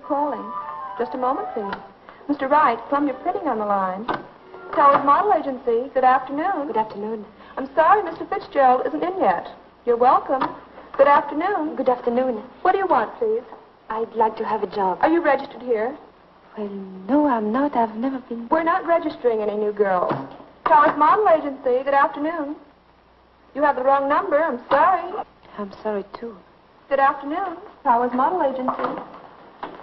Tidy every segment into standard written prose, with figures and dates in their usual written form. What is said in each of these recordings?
calling. Just a moment, please. Mr. Wright, Plum, you're printing on the line. Towers Model Agency. Good afternoon. Good afternoon. I'm sorry, Mr. Fitzgerald isn't in yet. You're welcome. Good afternoon. Good afternoon. What do you want, please? I'd like to have a job. Are you registered here? Well, no, I'm not. I've never been... We're not registering any new girls. Towers Model Agency. Good afternoon. You have the wrong number. I'm sorry. I'm sorry, too. Good afternoon. Towers Model Agency.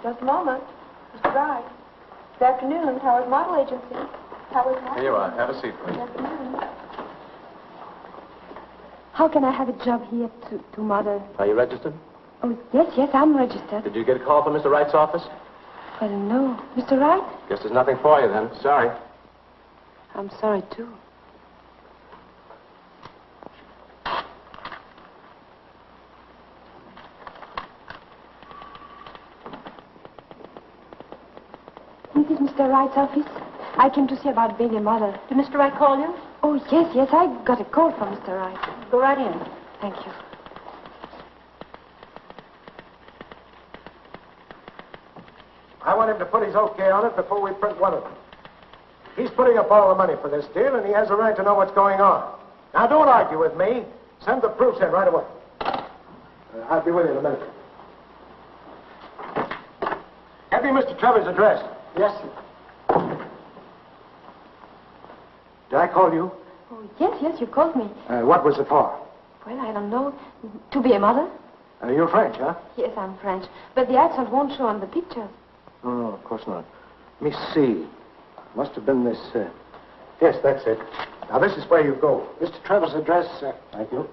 Just a moment. Mr. Wright. Good afternoon. Towers Model Agency. Towers Model. Here you are. Have a seat, please. Good afternoon. How can I have a job here to Mother? Are you registered? Oh, yes, I'm registered. Did you get a call from Mr. Wright's office? Well, no. Mr. Wright? Guess there's nothing for you then. Sorry. I'm sorry, too. This is Mr. Wright's office. I came to see about being a mother. Did Mr. Wright call you? Oh, yes, I got a call from Mr. Wright. Go right in. Thank you. I want him to put his okay on it before we print one of them. He's putting up all the money for this deal, and he has a right to know what's going on. Now, don't argue with me. Send the proofs in right away. I'll be with you in a minute. Have you Mr. Trevor's address? Yes, sir. Did I call you? Oh, yes, you called me. What was it for? Well, I don't know. To be a mother? You're French, huh? Yes, I'm French. But the accent won't show on the pictures. Oh, of course not. Let me see. Must have been this. Yes, that's it. Now, this is where you go. Mr. Trevor's address. Thank you.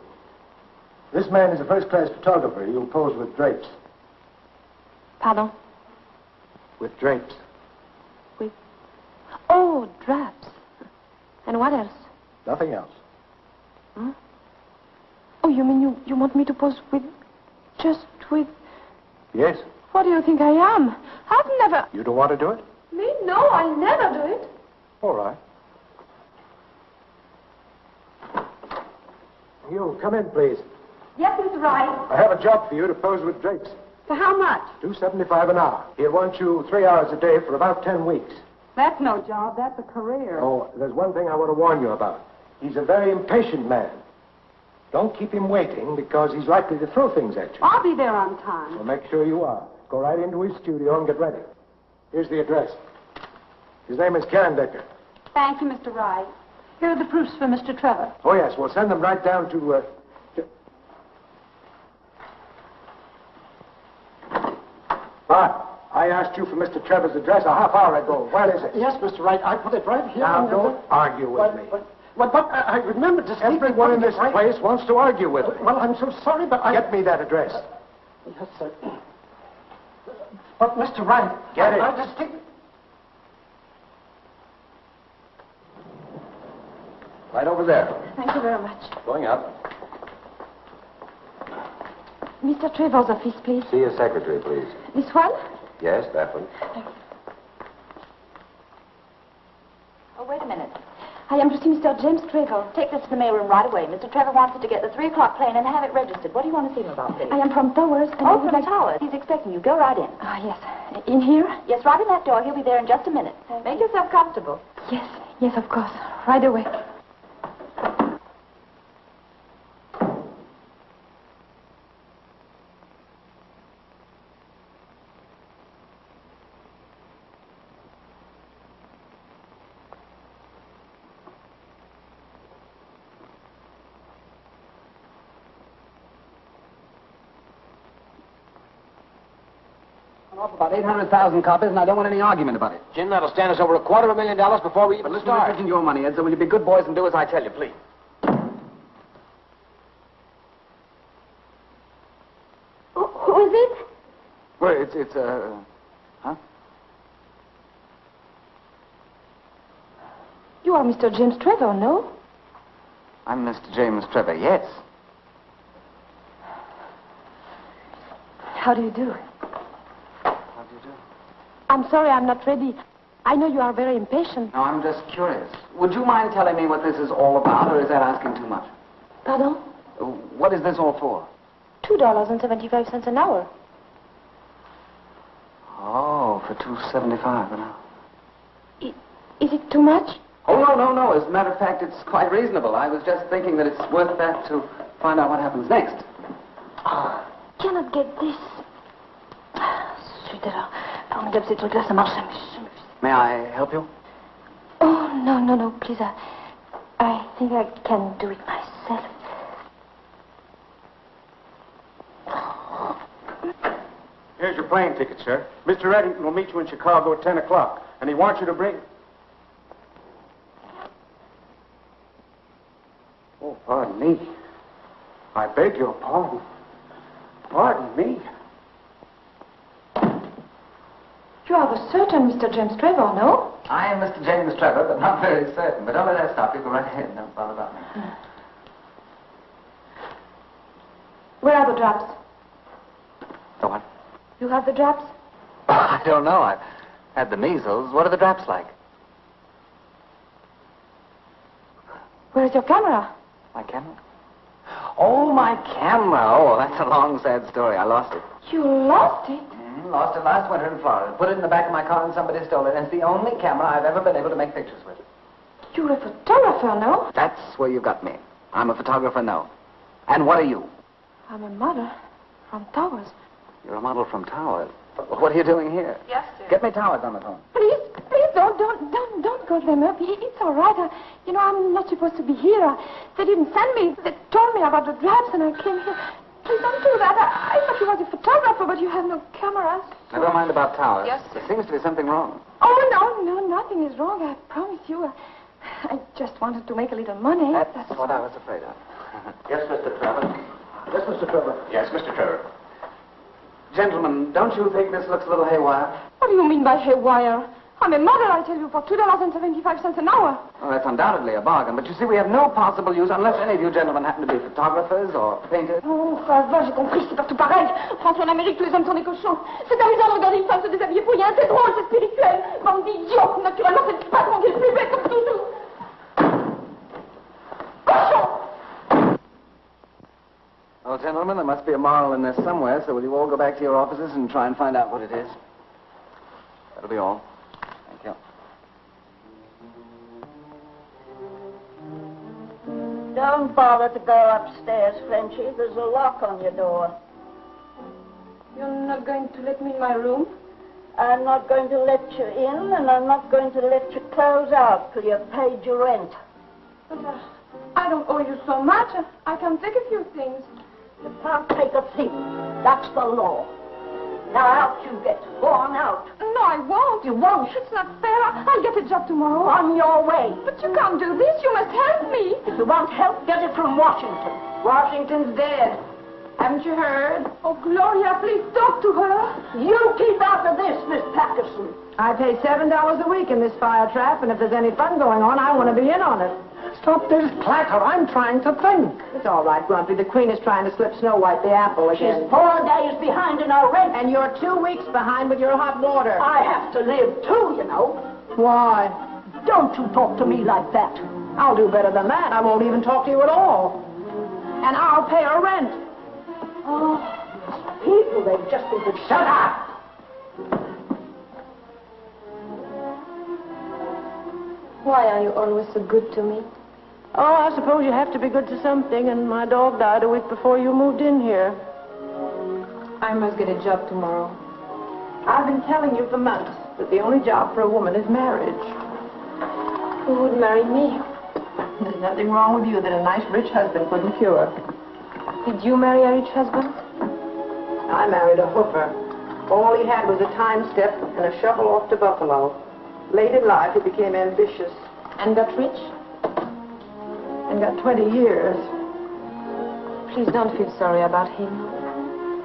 This man is a first-class photographer. He'll pose with drapes. Pardon? With drapes. With... Oh, drapes. And what else? Nothing else. Hmm? Oh, you mean you want me to pose with... just with... Yes. What do you think I am? I've never... You don't want to do it? Me? No, I never do it. All right. You, come in, please. Yes, Mr. Wright. I have a job for you to pose with drapes. For how much? $2.75 an hour. He'll want you 3 hours a day for about 10 weeks. That's no job. That's a career. Oh, there's one thing I want to warn you about. He's a very impatient man. Don't keep him waiting because he's likely to throw things at you. I'll be there on time. Well, make sure you are. Go right into his studio and get ready. Here's the address. His name is Caretaker. Thank you, Mr. Wright. Here are the proofs for Mr. Trevor. Oh, yes, we'll send them right down to... Bart, I asked you for Mr. Trevor's address a half hour ago. Where is it? Yes, Mr. Wright, I put it right here. Now, don't argue with me. But I remember distinctly... Everyone in this place wants to argue with me. Well, I'm so sorry, but I... Get me that address. Yes, sir. But, Mr. Wright... Get it. I distinctly... Right over there. Thank you very much. Going up. Mr. Trevor's office, please. See your secretary, please. This one? Yes, that one. Oh, wait a minute. I am to see Mr. James Trevor. Take this to the mailroom right away. Mr. Trevor wants us to get the 3 o'clock plane and have it registered. What do you want to see him about, Felix? I am from Towers, and I would from like... Towers. He's expecting you. Go right in. Ah, yes. In here? Yes, right in that door. He'll be there in just a minute. Make yourself comfortable. Yes, of course. Right away. Off about 800,000 copies, and I don't want any argument about it. Jim, that'll stand us over $250,000 before we even But listen, start. this isn't your money, Ed, so will you be good boys and do as I tell you, please? Who is it? Well, it's huh? You are Mr. James Trevor, no? I'm Mr. James Trevor, yes. How do you do? How do you do? I'm sorry, I'm not ready. I know you are very impatient. No, I'm just curious. Would you mind telling me what this is all about, or is that asking too much? Pardon? What is this all for? $2.75 an hour. Oh, for $2.75 an hour. Is it too much? Oh, no. As a matter of fact, it's quite reasonable. I was just thinking that it's worth that to find out what happens next. Cannot get this. Zut alors. On ces trucs-là, ça marche. May I help you? Oh, no, please. I think I can do it myself. Here's your plane ticket, sir. Mr. Reddington will meet you in Chicago at 10 o'clock, and he wants you to bring... Oh, pardon me. I beg your pardon. Pardon me. You are the certain Mr. James Trevor, no? I am Mr. James Trevor, but not very certain. But don't let that stop you. Go right ahead. Don't bother about me. Where are the drops? The what? You have the drops? I don't know. I've had the measles. What are the drops like? Where's your camera? My camera? Oh, my camera. Oh, that's a long, sad story. I lost it. You lost it? Lost it last winter in Florida. Put it in the back of my car and somebody stole it. And it's the only camera I've ever been able to make pictures with. You're a photographer, no? That's where you got me. I'm a photographer, no. And what are you? I'm a model from Towers. You're a model from Towers. What are you doing here? Yes, sir. Get me Towers on the phone. Please, don't call them up. It's all right. I'm not supposed to be here. They didn't send me. They told me about the drops and I came here. Please don't do that. I thought you was a photographer, but you have no cameras. Never mind about Towers. Yes, sir. There seems to be something wrong. Oh, no, nothing is wrong. I promise you. I just wanted to make a little money. That's what I was afraid of. Yes, Mr. Trevor. Yes, Mr. Trevor. Yes, Mr. Trevor. Gentlemen, don't you think this looks a little haywire? What do you mean by haywire? I'm a model, I tell you, for $2.75 an hour. Well, that's undoubtedly a bargain, but you see, we have no possible use unless any of you gentlemen happen to be photographers or painters. Oh, va, j'ai compris, c'est partout pareil. Rentre en Amérique, tous les hommes sont des cochons. C'est amusant de regarder une femme se déshabiller pour rien, c'est drôle, c'est spirituel. Bande d'idiots, naturellement, c'est le patron qui est le plus bête, comme toujours. Cochon! Well, gentlemen, there must be a moral in this somewhere, so will you all go back to your offices and try and find out what it is? That'll be all. Thank you. Don't bother to go upstairs, Frenchie. There's a lock on your door. You're not going to let me in my room? I'm not going to let you in, and I'm not going to let you close out till you've paid your rent. But I don't owe you so much. I can take a few things. You can't take a thing. That's the law. Now out you get. Go on out. No, I won't. You won't. It's not fair. I'll get a job tomorrow. On your way. But you can't do this. You must help me. If you want help, get it from Washington. Washington's dead. Haven't you heard? Oh, Gloria, please talk to her. You keep out of this, Miss Patterson. I pay $7 a week in this fire trap, and if there's any fun going on, I want to be in on it. Stop this clatter. I'm trying to think. It's all right, Grumpy. The Queen is trying to slip Snow White the apple again. She's 4 days behind in her rent. And you're 2 weeks behind with your hot water. I have to live too, you know. Why? Don't you talk to me like that. I'll do better than that. I won't even talk to you at all. And I'll pay her rent. Oh, people, they've just been to shut up. Why are you always so good to me? Oh, I suppose you have to be good to something, and my dog died a week before you moved in here. I must get a job tomorrow. I've been telling you for months that the only job for a woman is marriage. Who would marry me? There's nothing wrong with you that a nice rich husband couldn't cure. Did you marry a rich husband? I married a hoofer. All he had was a time step and a shovel off to Buffalo. Late in life, he became ambitious. And got rich? And got 20 years. Please don't feel sorry about him.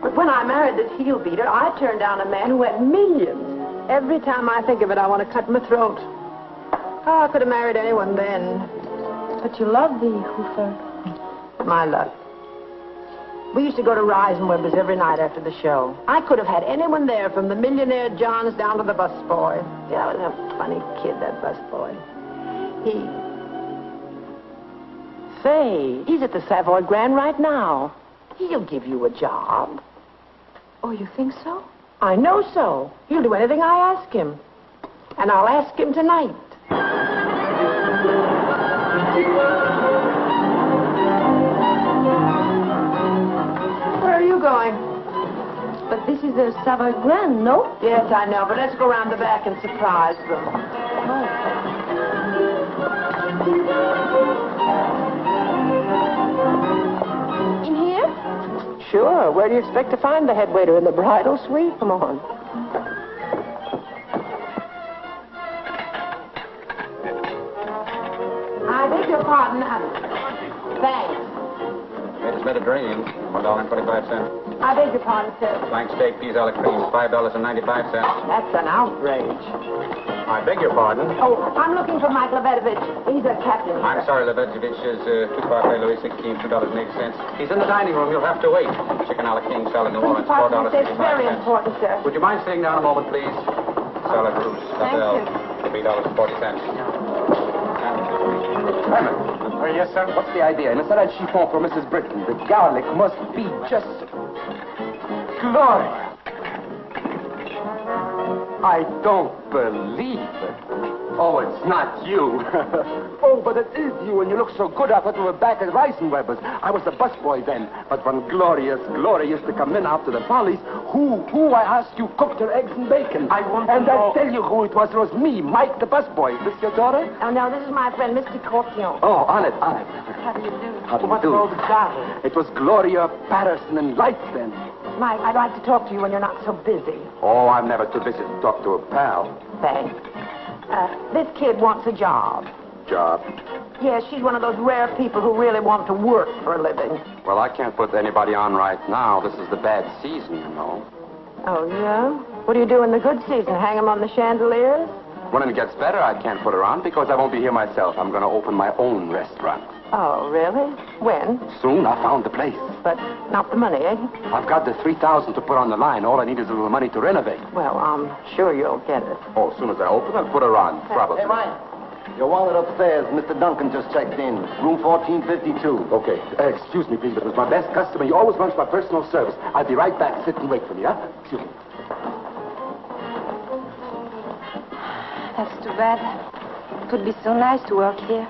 But when I married this heel beater, I turned down a man who had millions. Every time I think of it, I want to cut my throat. Oh, I could have married anyone then. But you love the hoofer. My luck. We used to go to Reisenweber's every night after the show. I could have had anyone there, from the millionaire Johns down to the busboy. Yeah, was a funny kid, that busboy. Say, he's at the Savoy Grand right now. He'll give you a job. Oh, you think so? I know so. He'll do anything I ask him. And I'll ask him tonight. Where are you going? But this is a Savoy Grand, no? Yes, I know, but let's go around the back and surprise them. In here? Sure. Where do you expect to find the head waiter in the bridal suite? Come on. I beg your pardon. Thanks. Latest Mediterranean, $1.25. I beg your pardon, sir. Flank steak, peas a la cream, $5.95. That's an outrage. I beg your pardon. Oh, I'm looking for Mike Lebedovich. He's a captain. I'm sorry, Lebedovich is 2 parfait Louis 16, $2.80. He's in the dining room. You'll have to wait. Chicken a la king, salad New Orleans, $4.55. That's very important, sir. Would you mind sitting down a moment, please? Salad Rouge, Thank you. $3.40. Yes, sir? What's the idea? In a salad chiffon for Mrs. Britton, the garlic must be just... Gloria! I don't believe it. Oh, it's not you. Oh, but it is you, and you look so good. I thought you were back at Reisenweber's. I was the busboy then. But when Gloria used to come in after the follies, who, I asked you, cooked her eggs and bacon. I tell you who it was. It was me, Mike the busboy. Is this your daughter? Oh, no, this is my friend, Mr. Cortillon. Oh, on it. How do you do? How do you What's do? all the trouble? It was Gloria, Patterson, and Lights then. Mike, I'd like to talk to you when you're not so busy. Oh, I'm never too busy to talk to a pal. Thanks. This kid wants a job. Job? Yes, she's one of those rare people who really want to work for a living. Well, I can't put anybody on right now. This is the bad season, you know. Oh, yeah? What do you do in the good season? Hang them on the chandeliers? When it gets better, I can't put her on because I won't be here myself. I'm going to open my own restaurant. Oh, really? When? Soon. I found the place. But not the money, eh? I've got the $3,000 to put on the line. All I need is a little money to renovate. Well, I'm sure you'll get it. Oh, as soon as I open, I'll put her on. Probably. Hey, Mike. Your wallet upstairs. Mr. Duncan just checked in. Room 1452. Okay. Excuse me, please, but it was my best customer. He always runs my personal service. I'll be right back. Sit and wait for me, huh? Excuse me. That's too bad. It would be so nice to work here.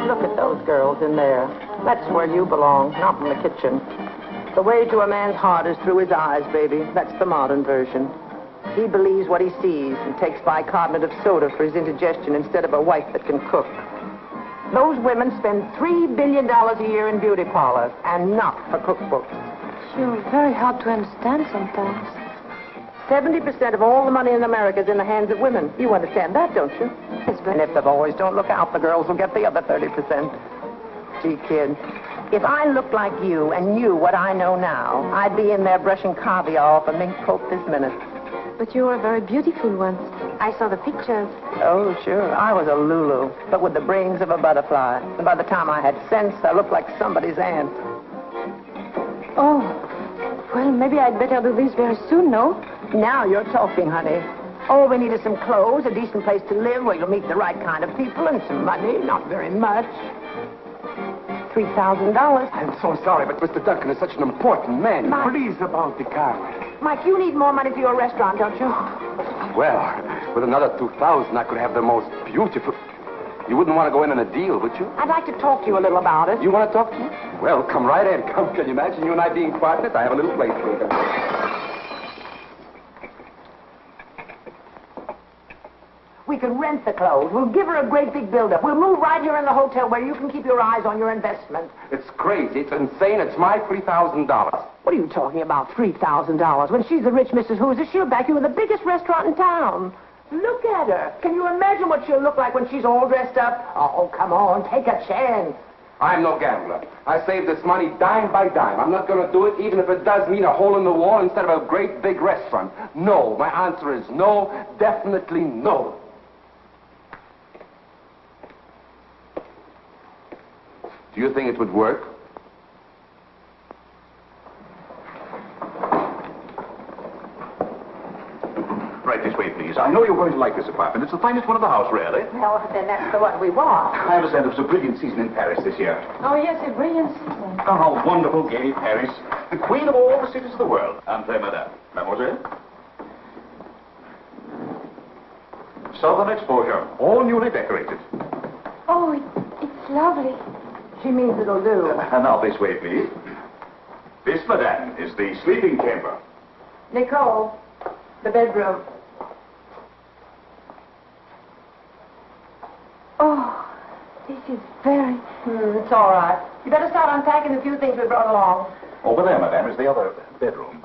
Look at those girls in there. That's where you belong, not in the kitchen. The way to a man's heart is through his eyes, baby. That's the modern version. He believes what he sees and takes bicarbonate of soda for his indigestion instead of a wife that can cook. Those women spend $3 billion a year in beauty parlors and not for cookbooks. You're very hard to understand sometimes. 70% of all the money in America is in the hands of women. You understand that, don't you? And if the boys don't look out, the girls will get the other 30%. Gee, kid, if I looked like you and knew what I know now, I'd be in there brushing caviar off a mink coat this minute. But you were very beautiful once. I saw the pictures. Oh, sure. I was a Lulu, but with the brains of a butterfly. And by the time I had sense, I looked like somebody's aunt. Oh, well, maybe I'd better do this very soon, no? Now you're talking, honey. All we need is some clothes, a decent place to live where you'll meet the right kind of people, and some money. Not very much. $3,000. I'm so sorry, but Mr. Duncan is such an important man. Mike. Please, about the car. Mike, you need more money for your restaurant, don't you? Well, with another $2,000, I could have the most beautiful... You wouldn't want to go in on a deal, would you? I'd like to talk to you a little about it. You want to talk to me? Well, come right in. Come, can you imagine you and I being partners? I have a little place for you. We can rent the clothes. We'll give her a great big build-up. We'll move right here in the hotel where you can keep your eyes on your investment. It's crazy. It's insane. It's my $3,000. What are you talking about, $3,000? When she's the rich Mrs. Hoosier, she'll back you with the biggest restaurant in town. Look at her. Can you imagine what she'll look like when she's all dressed up? Oh, come on, take a chance. I'm no gambler. I save this money dime by dime. I'm not going to do it even if it does mean a hole in the wall instead of a great big restaurant. No. My answer is no. Definitely no. Do you think it would work? Right this way, please. I know you're going to like this apartment. It's the finest one in the house, really. Well, then that's the one we want. I understand it was a brilliant season in Paris this year. Oh, yes, a brilliant season. Oh, how wonderful, gay Paris. The queen of all the cities of the world. Entrez, madame. Mademoiselle. Southern exposure, all newly decorated. Oh, it's lovely. She means it'll do. Now, this way, please. This, madame, is the sleeping chamber. Nicole, the bedroom. Oh, this is very... It's all right. You better start unpacking the few things we brought along. Over there, madame, is the other bedroom.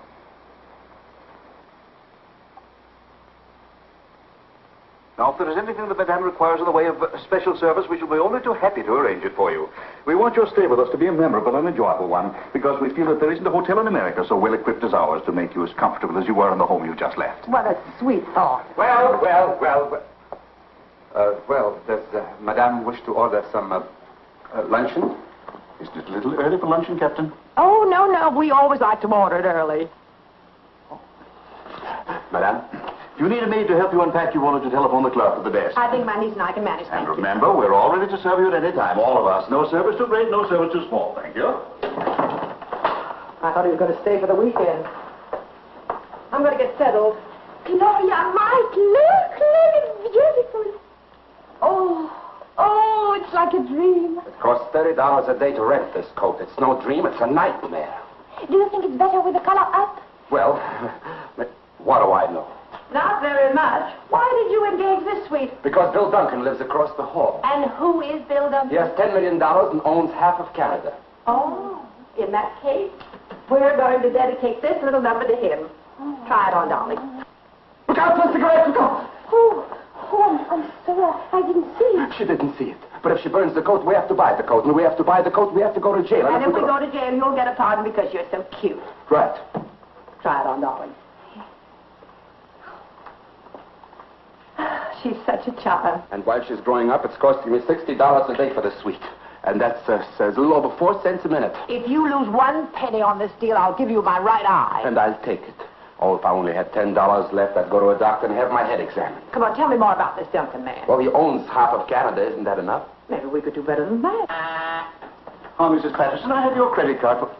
Now, if there is anything that Madame requires in the way of special service, we shall be only too happy to arrange it for you. We want your stay with us to be a memorable and enjoyable one, because we feel that there isn't a hotel in America so well equipped as ours to make you as comfortable as you were in the home you just left. What a sweet thought. Well, does Madame wish to order some luncheon? Isn't it a little early for luncheon, Captain? Oh, no. We always like to order it early. Madame? If you need a maid to help you unpack, you wanted to telephone the clerk at the desk. I think my niece and I can manage, thank And you. remember, we're all ready to serve you at any time, all of us. No service too great, no service too small. Thank you. I thought he was going to stay for the weekend. I'm going to get settled. Gloria, Mike, look, it's beautiful. Oh, it's like a dream. It costs $30 a day to rent this coat. It's no dream, it's a nightmare. Do you think it's better with the color up? Well, what do I know? Not very much. Why did you engage this suite? Because Bill Duncan lives across the hall. And who is Bill Duncan? He has $10 million and owns half of Canada. Oh, in that case, we're going to dedicate this little number to him. Try it on, darling. Look out for the cigarette! Look out! I'm sorry. I didn't see it. She didn't see it. But if she burns the coat, we have to buy the coat. And we have to buy the coat, we have to go to jail. And if we go to jail, you'll get a pardon because you're so cute. Right. Try it on, darling. She's such a child. And while she's growing up, it's costing me $60 a day for the suite. And that's a little over 4 cents a minute. If you lose 1 penny on this deal, I'll give you my right eye. And I'll take it. Oh, if I only had $10 left, I'd go to a doctor and have my head examined. Come on, tell me more about this Duncan man. Well, he owns half of Canada. Isn't that enough? Maybe we could do better than that. Oh, Mrs. Patterson, I have your credit card for...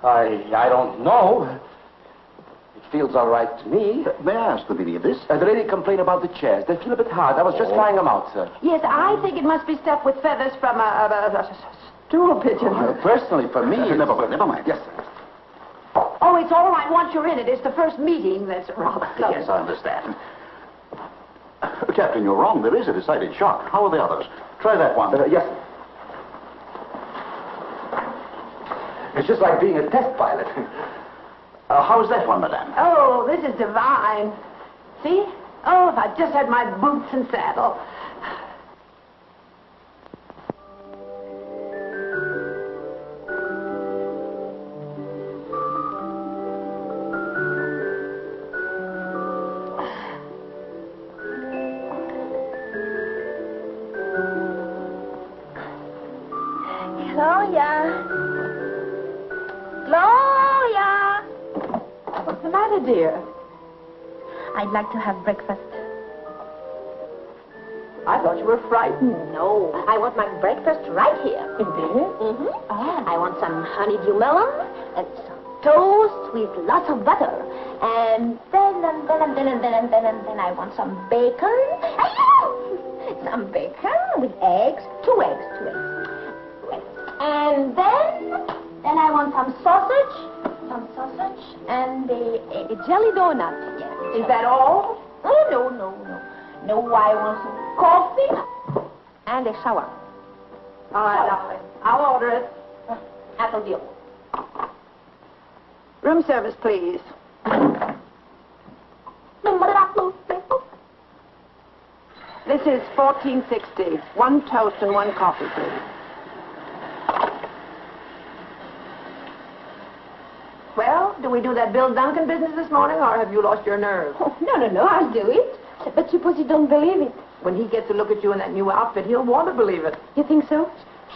I don't know. It feels all right to me. May I ask the meaning of this? The lady complained about the chairs. They feel a bit hard. I was just trying them out, sir. Yes, I think it must be stuffed with feathers from a stool pigeon. Personally, for me... Never mind. Yes, sir. Oh, it's all right once you're in it. It's the first meeting that's rather slow. Yes, I understand. Captain, you're wrong. There is a decided shock. How are the others? Try that one. Yes, sir. It's just like being a test pilot. How's that one, madame? Oh, this is divine. See? Oh, if I just had my boots and saddle. Gloria! What's the matter, dear? I'd like to have breakfast. I thought you were frightened. No, I want my breakfast right here. In bed? Mm-hmm. Oh. I want some honeydew melon and some toast with lots of butter. And then I want some bacon. Some bacon with eggs. 2 eggs. And then I want some sausage. And a jelly donut. Yes. Is that all? Oh, no. No, I want some coffee and a shower. All right, darling. I'll order it. That'll deal. Room service, please. This is $14.60. 1 toast and 1 coffee, please. Well, do we do that Bill Duncan business this morning, or have you lost your nerve? Oh, no, I'll do it. But suppose you don't believe it. When he gets a look at you in that new outfit, he'll want to believe it. You think so?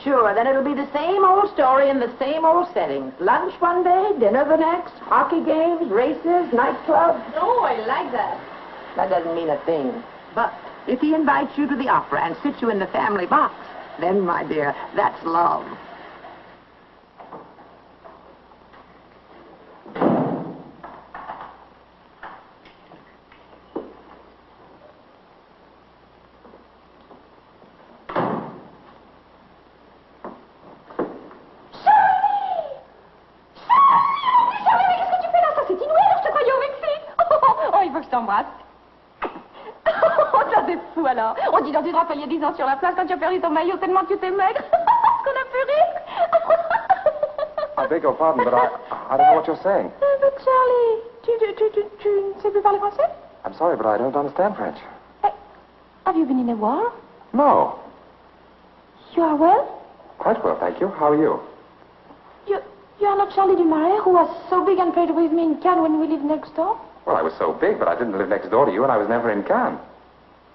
Sure, then it'll be the same old story in the same old settings. Lunch one day, dinner the next, hockey games, races, nightclubs. Oh, I like that. That doesn't mean a thing. But if he invites you to the opera and sits you in the family box, then, my dear, that's love. Alors, on dit dans une drapeau, il y a 10 ans sur la place quand tu as perdu ton maillot tellement tu t'es maigre. Qu'on a pu rire. I beg your pardon, but I don't know what you're saying. But Charlie, tu ne sais plus parler français? I'm sorry, but I don't understand French. Hey, have you been in a war? No. You are well? Quite well, thank you. How are you? You are not Charlie Dumarais, who was so big and played with me in Cannes when we lived next door? Well, I was so big, but I didn't live next door to you, and I was never in Cannes.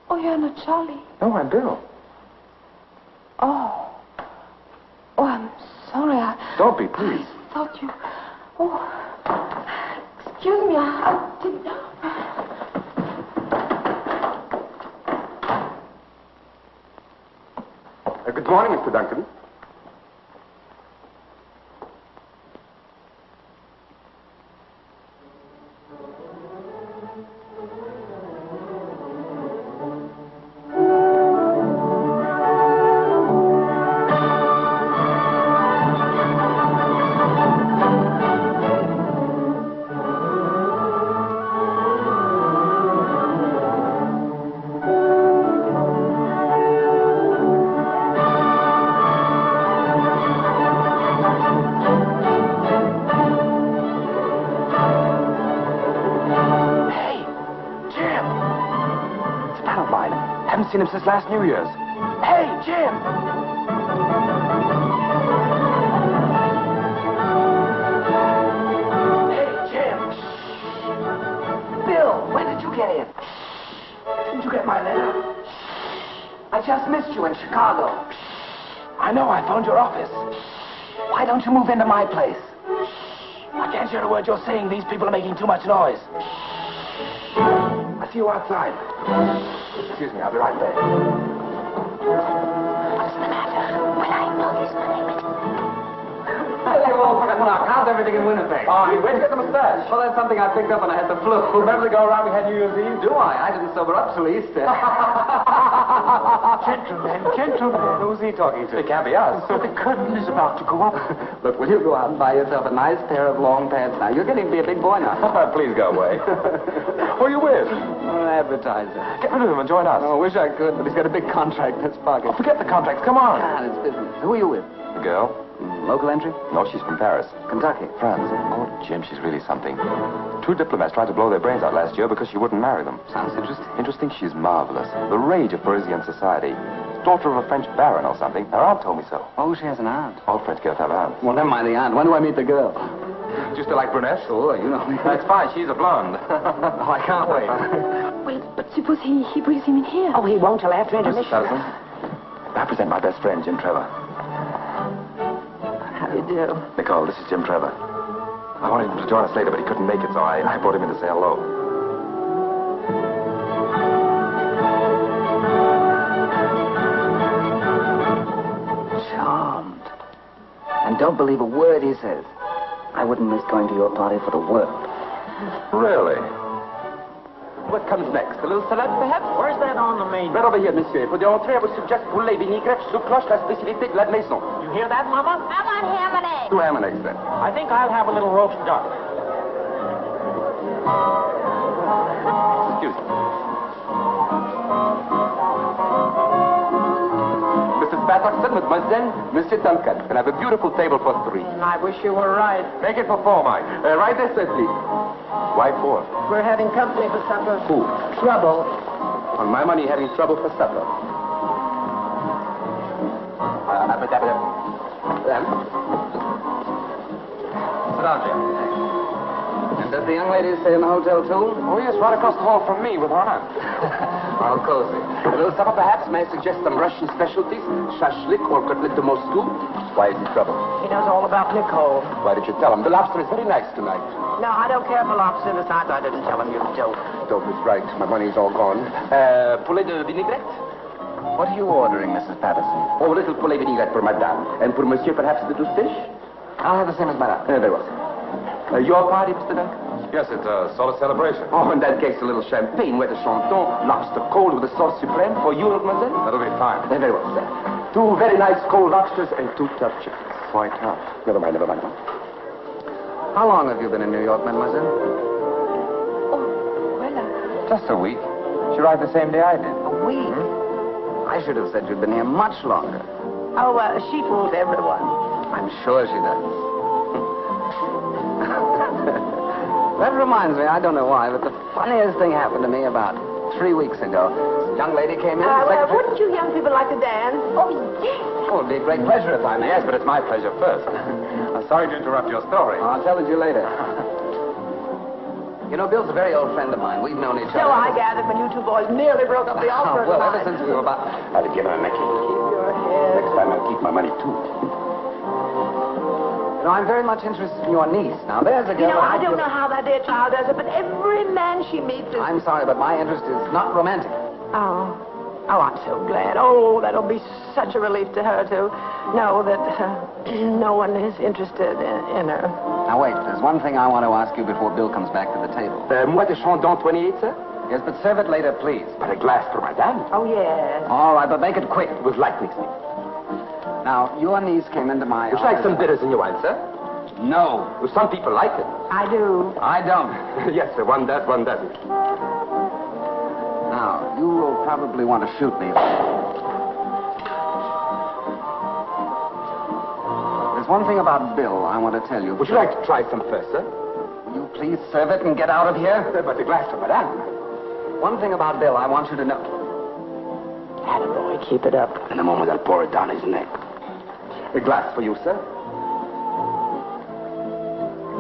Oh, you're not Charlie. No, I'm Bill. Oh. Oh, I'm sorry. Don't be, please. I thought you... Oh. Excuse me, I didn't... Good morning, Mr. Duncan. Seen him since last New Year's. Hey, Jim! Hey, Jim! Bill, when did you get in? Didn't you get my letter? I just missed you in Chicago. I know, I phoned your office. Why don't you move into my place? I can't hear a word you're saying. These people are making too much noise. I see you outside. Excuse me, I'll be right back. What's the matter? Will I know this money? Hello, how's everything in Winnipeg? Oh, where'd you get the mustache? Well, that's something I picked up when I had the flu. Remember the go around we had New Year's Eve? Do I? I didn't sober up till Easter. Gentlemen. Who's he talking to? It can't be us. The curtain is about to go up. Look, will you go out and buy yourself a nice pair of long pants now? You're getting to be a big boy now. Please go away. Who are you with? An advertiser. Get rid of him and join us. Oh, I wish I could, but he's got a big contract in his pocket. Oh, forget the contracts. Come on. Ah, it's business. Who are you with? The girl? Local entry? No, she's from Paris. Kentucky. France. Oh, Jim, she's really something. 2 diplomats tried to blow their brains out last year because she wouldn't marry them. Sounds interesting. Interesting? She's marvelous. The rage of Parisian society. Daughter of a French baron or something. Her aunt told me so. Oh, she has an aunt. All French girls have aunts. Well, never mind the aunt. When do I meet the girl? Do you still like brunettes? Oh, you know me. That's fine. She's a blonde. Oh, I can't wait. Well, but suppose he brings him in here. Oh, he won't till after Mrs. intermission. Patterson, I present my best friend, Jim Trevor. How do you do? Nicole, this is Jim Trevor. I wanted him to join us later, but he couldn't make it, so I brought him in to say hello. Charmed. And don't believe a word he says. I wouldn't miss going to your party for the world. Really? What comes next? A little salad, perhaps? Where's that on the menu? Right over here, monsieur. Pour the entrée, I would suggest poulet vinaigrette sous cloche, la spécialité de la maison. You hear that, Mama? I want ham and eggs. 2 ham and eggs, then. I think I'll have a little roast duck. Excuse me. Mrs. Patterson, mademoiselle, Monsieur Duncan. Can I have a beautiful table for 3? I wish you were right. Make it for 4, Mike. Right this way, please. Why 4? We're having company for supper. Who? Trouble. On my money, having trouble for supper. Sit down, Jim. And does the young lady stay in the hotel, too? Oh, yes, right across the hall from me with her aunt. How cozy. A little supper, perhaps? May I suggest some Russian specialties? Shashlik or cutlet de Moscow? Why is he trouble? He knows all about Nicole. Why did you tell him? The lobster is very nice tonight. No, I don't care for lobster. Besides, I didn't tell him you dope. Dope is right. My money's all gone. Poulet de vinaigrette? What are you ordering, Mrs. Patterson? Oh, a little poulet vinaigrette for madame. And for monsieur, perhaps a little fish? I'll have the same as madame. Very well. Your party, Mr. Duncan? Yes, it's a sort of celebration. Oh, in that case, a little champagne, wet de chanton, lobster cold with a sauce supreme for you, mademoiselle? That'll be fine. Very well, sir. 2 very nice cold lobsters and 2 tough chickens. Quite tough. Never mind, never mind. How long have you been in New York, mademoiselle? Just a week. She arrived the same day I did. A week? I should have said you'd been here much longer. Oh, she fools everyone. I'm sure she does. That reminds me, I don't know why, but the funniest thing happened to me about 3 weeks ago. A young lady came in. Wouldn't you young people like to dance? Oh, yes. Oh, it'd be a great pleasure if I may. Yes, but it's my pleasure first. I'm sorry to interrupt your story. I'll tell it you later. You know, Bill's a very old friend of mine. We've known each other. So I gathered when you two boys nearly broke up the opera. Well, ever since we were about... I'll give her a necklace. Keep your head. Next time I'll keep my money, too. You know, I'm very much interested in your niece. Now, there's a girl... You know, I don't know how that dear child does it, but every man she meets is... I'm sorry, but my interest is not romantic. Oh, I'm so glad. Oh, that'll be such a relief to her to know that no one is interested in her. Now, wait. There's one thing I want to ask you before Bill comes back to the table. Moi de Chandon 28, sir? Yes, but serve it later, please. But a glass for madame. Oh, yes. All right, but make it quick. With light mixing. Now, your niece came into my Would you like some bitters in your wine, sir? No. Well, some people like it. I do. I don't. Yes, sir. One does, one doesn't. Now, you will probably want to shoot me. There's one thing about Bill I want to tell you. Would you like to try some first, sir? Will you please serve it and get out of here? But a glass for madame. One thing about Bill I want you to know. Attaboy, keep it up. In a moment, I'll pour it down his neck. A glass for you, sir.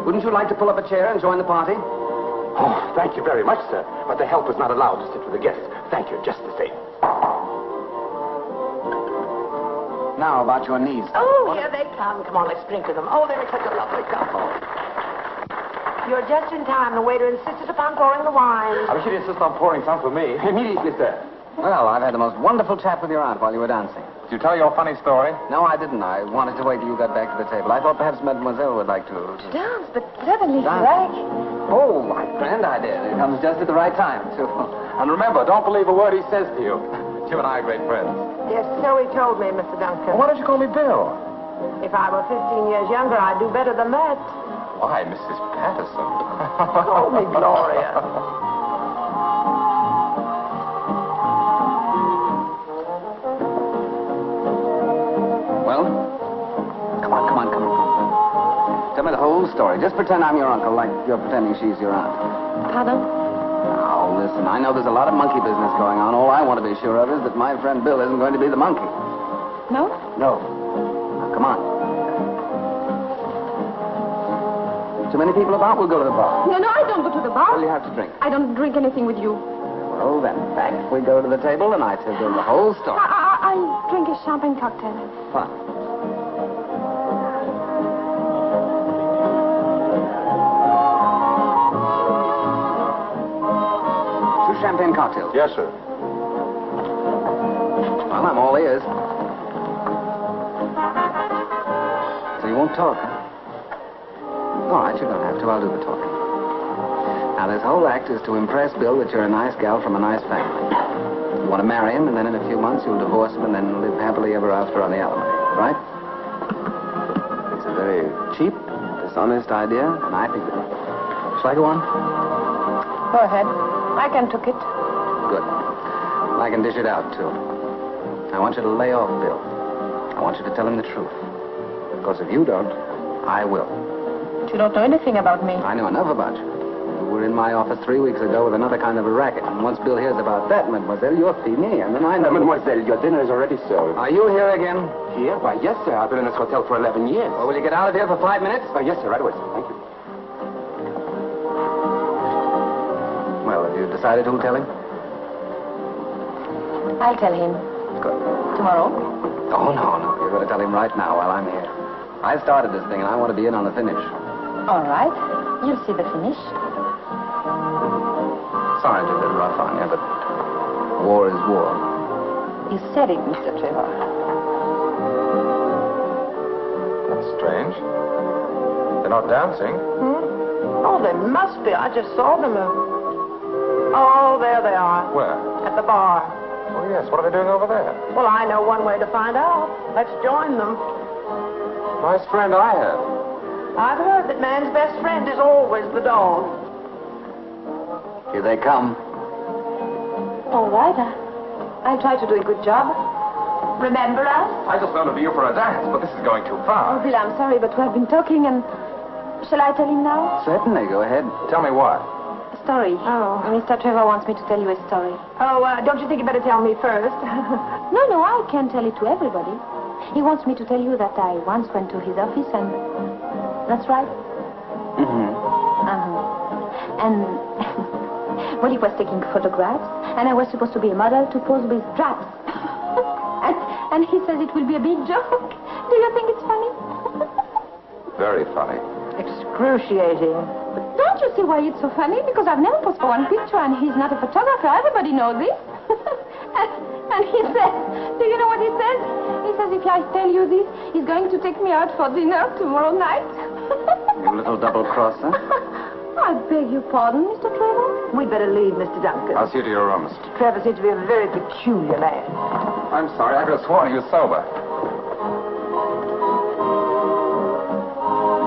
Wouldn't you like to pull up a chair and join the party? Oh, thank you very much, sir. But the help is not allowed to sit with the guests. Thank you, just the same. Now, about your niece. Oh, here they come. Come on, let's drink to them. Oh, they're such a lovely couple. You're just in time. The waiter insisted upon pouring the wine. I wish you'd insist on pouring some for me. Immediately, sir. Well, I've had the most wonderful chat with your aunt while you were dancing. Did you tell your funny story? No, I didn't. I wanted to wait till you got back to the table. I thought perhaps Mademoiselle would like to... Dance, but suddenly, Dance? Frank. Oh, my grand idea. It comes just at the right time, too. And remember, don't believe a word he says to you. You and I are great friends. Yes, so he told me, Mr. Duncan. Well, why don't you call me Bill? If I were 15 years younger, I'd do better than that. Why, Mrs. Patterson? Call me Gloria. Well? Come on. Tell me the whole story. Just pretend I'm your uncle, like you're pretending she's your aunt. Pardon? Now, listen, I know there's a lot of monkey business going on. All I want to be sure of is that my friend Bill isn't going to be the monkey. No? No. Now, come on. Too many people about? We'll go to the bar. No, I don't go to the bar. Well, you have to drink. I don't drink anything with you. Well, then, back we go to the table, and I tell you the whole story. I'll drink a champagne cocktail. Fine. Champagne cocktails. Yes, sir. Well, I'm all ears. So you won't talk, huh? All right, you don't have to. I'll do the talking. Now, this whole act is to impress Bill that you're a nice gal from a nice family. You want to marry him, and then in a few months you'll divorce him and then live happily ever after on the alimony, right? It's a very cheap, dishonest idea, and I think that... Shall I go on? Go ahead. I can took it. Good. I can dish it out, too. I want you to lay off Bill. I want you to tell him the truth. Because if you don't, I will. But you don't know anything about me. I know enough about you. You were in my office 3 weeks ago with another kind of a racket. And once Bill hears about that, mademoiselle, you're finie. And then I know... Mademoiselle, your dinner is already served. Are you here again? Here? Why, yes, sir. I've been in this hotel for 11 years. Well, will you get out of here for 5 minutes? Yes, sir. Right away, sir. Thank you. Well, have you decided who'll tell him? I'll tell him. Good. Tomorrow? Oh, no. You're going to tell him right now while I'm here. I started this thing, and I want to be in on the finish. All right. You'll see the finish. Sorry to be a bit rough on you, but war is war. You said it, Mr. Trevor. That's strange. They're not dancing. Oh, they must be. I just saw them. Oh, there they are. Where? At the bar. Oh, yes. What are they doing over there? Well, I know one way to find out. Let's join them. Nice friend I have. I've heard that man's best friend is always the dog. Here they come. All right. I'll try to do a good job. Remember us? I just wanted you for a dance, but this is going too Oh, far. Bill, I'm sorry, but we have been talking and... Shall I tell him now? Certainly. Go ahead. Tell me what? A story. Oh. Mr. Trevor wants me to tell you a story. Oh, don't you think you better tell me first? No, I can't tell it to everybody. He wants me to tell you that I once went to his office and... That's right? Mm-hmm. And... well, he was taking photographs, and I was supposed to be a model to pose with straps. and he says it will be a big joke. Do you think it's funny? Very funny. Excruciating. But don't you see why it's so funny? Because I've never posed for one picture, and he's not a photographer. Everybody knows this. and he says, do you know what he says? He says if I tell you this, he's going to take me out for dinner tomorrow night. You little double-crosser. I beg your pardon, Mr. Trevor. We'd better leave, Mr. Duncan. I'll see you to your rooms. Trevor seems to be a very peculiar man. I'm sorry. I could have sworn he was sober.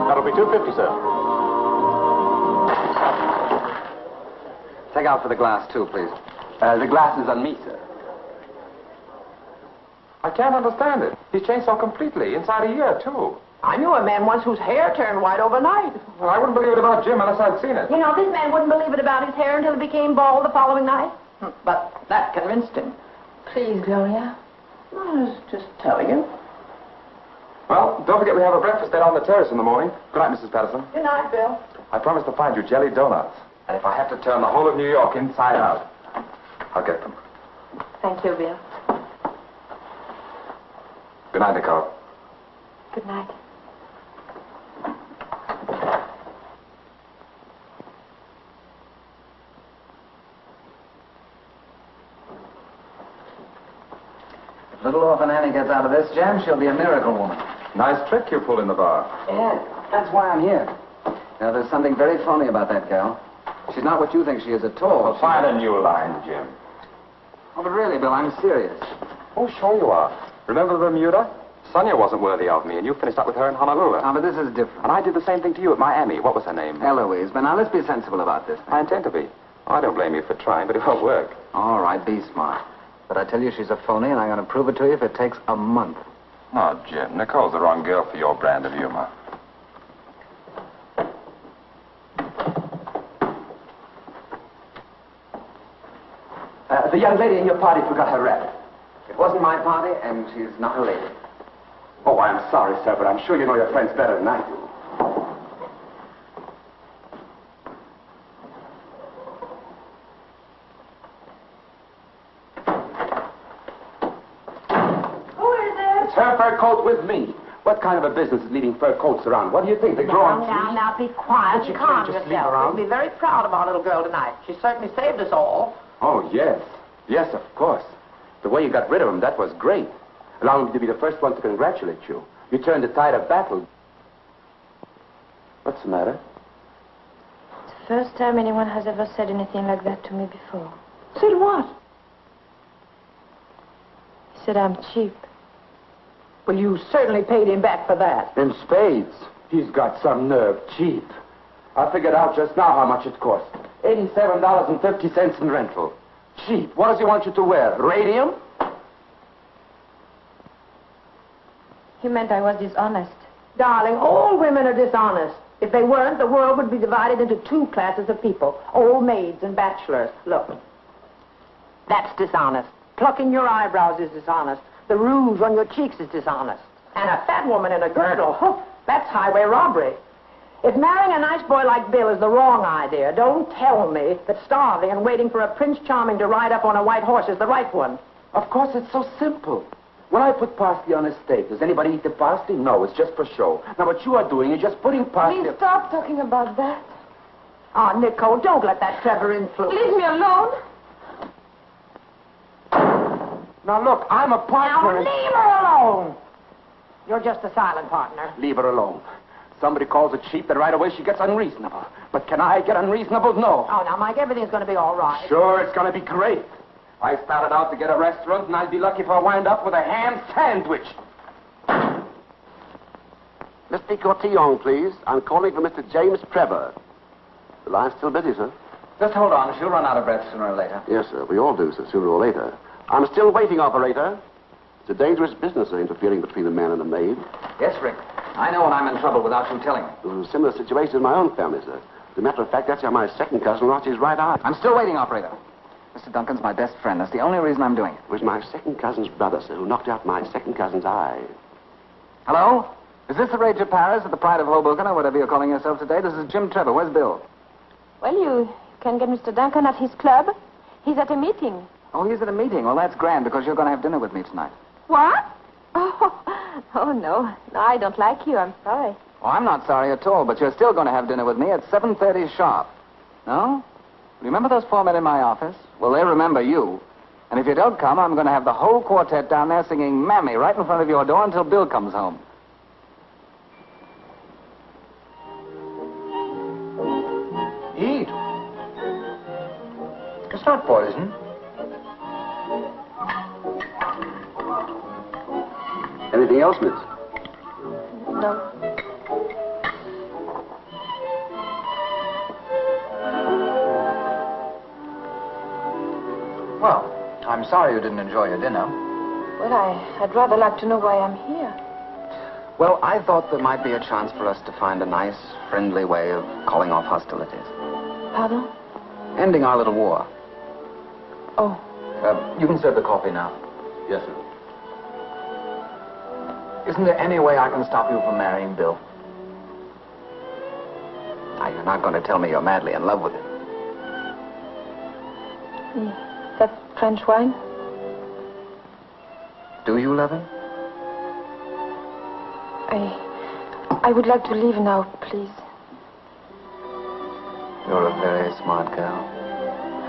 That'll be $2.50, sir. Take out for the glass, too, please. The glass is on me, sir. I can't understand it. He's changed so completely. Inside a year, too. I knew a man once whose hair turned white overnight. Well, I wouldn't believe it about Jim unless I'd seen it. You know, this man wouldn't believe it about his hair until it became bald the following night. But that convinced him. Please, Gloria. I was just telling him. Well, don't forget we have a breakfast date on the terrace in the morning. Good night, Mrs. Patterson. Good night, Bill. I promise to find you jelly donuts. And if I have to turn the whole of New York inside out, I'll get them. Thank you, Bill. Good night, Nicole. Good night. If little orphan Annie gets out of this jam, she'll be a miracle woman. Nice trick you pulled in the bar. Yeah, that's why I'm here. Now, there's something very phony about that gal. She's not what you think she is at all. Well, find a new line, Jim. Oh, but really, Bill, I'm serious. Oh, sure you are. Remember Bermuda? Sonia wasn't worthy of me, and you finished up with her in Honolulu. No, but this is different. And I did the same thing to you at Miami. What was her name? Eloise. But now, let's be sensible about this thing. I intend to be. I don't blame you for trying, but it won't work. All right, be smart. But I tell you she's a phony, and I'm going to prove it to you if it takes a month. Oh, Jim, Nicole's the wrong girl for your brand of humor. The young lady in your party forgot her wrap. It wasn't my party, and she's not a lady. Oh, I'm sorry, sir, but I'm sure you know your friends better than I do. Who is it? It's her fur coat with me. What kind of a business is leaving fur coats around? What do you think? They grow on trees? Now, be quiet. You Calm can't just leave yourself. her out. We'll be very proud of our little girl tonight. She certainly saved us all. Oh, yes. Yes, of course. The way you got rid of him, that was great. Allow me to be the first one to congratulate you. You turned the tide of battle. What's the matter? It's the first time anyone has ever said anything like that to me before. Said what? He said I'm cheap. Well, you certainly paid him back for that. In spades. He's got some nerve. Cheap. I figured out just now how much it cost. $87.50 in rental. Cheap. What does he want you to wear? Radium? He meant I was dishonest. Darling, all women are dishonest. If they weren't, the world would be divided into two classes of people, old maids and bachelors. Look, that's dishonest. Plucking your eyebrows is dishonest. The rouge on your cheeks is dishonest. And a fat woman in a girdle, that's highway robbery. If marrying a nice boy like Bill is the wrong idea, don't tell me that starving and waiting for a Prince Charming to ride up on a white horse is the right one. Of course, it's so simple. When I put parsley on a steak, does anybody eat the parsley? No, it's just for show. Now, what you are doing is just putting parsley... Please stop talking about that. Oh, Nicole, don't let that Trevor influence. Leave me alone. Now, look, I'm a partner... Now, leave her alone. You're just a silent partner. Leave her alone. Somebody calls her cheap, and right away she gets unreasonable. But can I get unreasonable? No. Oh, now, Mike, everything's going to be all right. Sure, it's going to be great. I started out to get a restaurant, and I'd be lucky if I wind up with a ham sandwich. Mr. Cortillon, please. I'm calling for Mr. James Trevor. The line's still busy, sir. Just hold on. She'll run out of breath sooner or later. Yes, sir. We all do, sir, sooner or later. I'm still waiting, operator. It's a dangerous business, sir, interfering between the man and the maid. Yes, Rick. I know when I'm in trouble without you telling me. It was a similar situation in my own family, sir. As a matter of fact, that's how my second cousin lost his right eye. I'm still waiting, operator. Mr. Duncan's my best friend. That's the only reason I'm doing it. It was my second cousin's brother, sir, who knocked out my second cousin's eye. Hello? Is this the Rage of Paris or the Pride of Hoboken or whatever you're calling yourself today? This is Jim Trevor. Where's Bill? Well, you can get Mr. Duncan at his club. He's at a meeting. Oh, he's at a meeting. Well, that's grand because you're going to have dinner with me tonight. What? Oh, no. No, I don't like you. I'm sorry. Oh, I'm not sorry at all, but you're still going to have dinner with me at 7:30 sharp. No? Remember those 4 men in my office? Well, they remember you. And if you don't come, I'm going to have the whole quartet down there singing Mammy right in front of your door until Bill comes home. Eat. It's not poison. Anything else, miss? No. Well, I'm sorry you didn't enjoy your dinner. Well, I'd rather like to know why I'm here. Well, I thought there might be a chance for us to find a nice, friendly way of calling off hostilities. Pardon? Ending our little war. Oh. You can serve the coffee now. Yes, sir. Isn't there any way I can stop you from marrying Bill? Now, you're not going to tell me you're madly in love with him. That French wine? Do you love him? I would like to leave now, please. You're a very smart girl.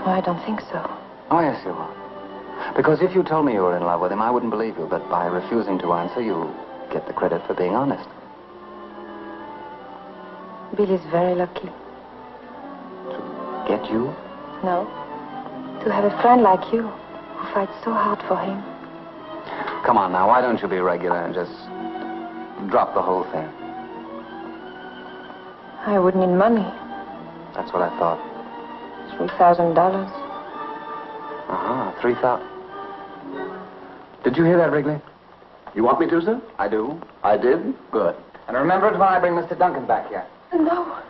Oh, I don't think so. Oh, yes, you are. Because if you told me you were in love with him, I wouldn't believe you. But by refusing to answer, you get the credit for being honest. Bill is very lucky. To get you? No. To have a friend like you who fights so hard for him. Come on now, why don't you be regular and just drop the whole thing? I would need money. That's what I thought. $3,000. Uh-huh, 3,000. Did you hear that, Wrigley? You want me to, sir? I do. I did. Good. And remember it when I bring Mr. Duncan back here. No,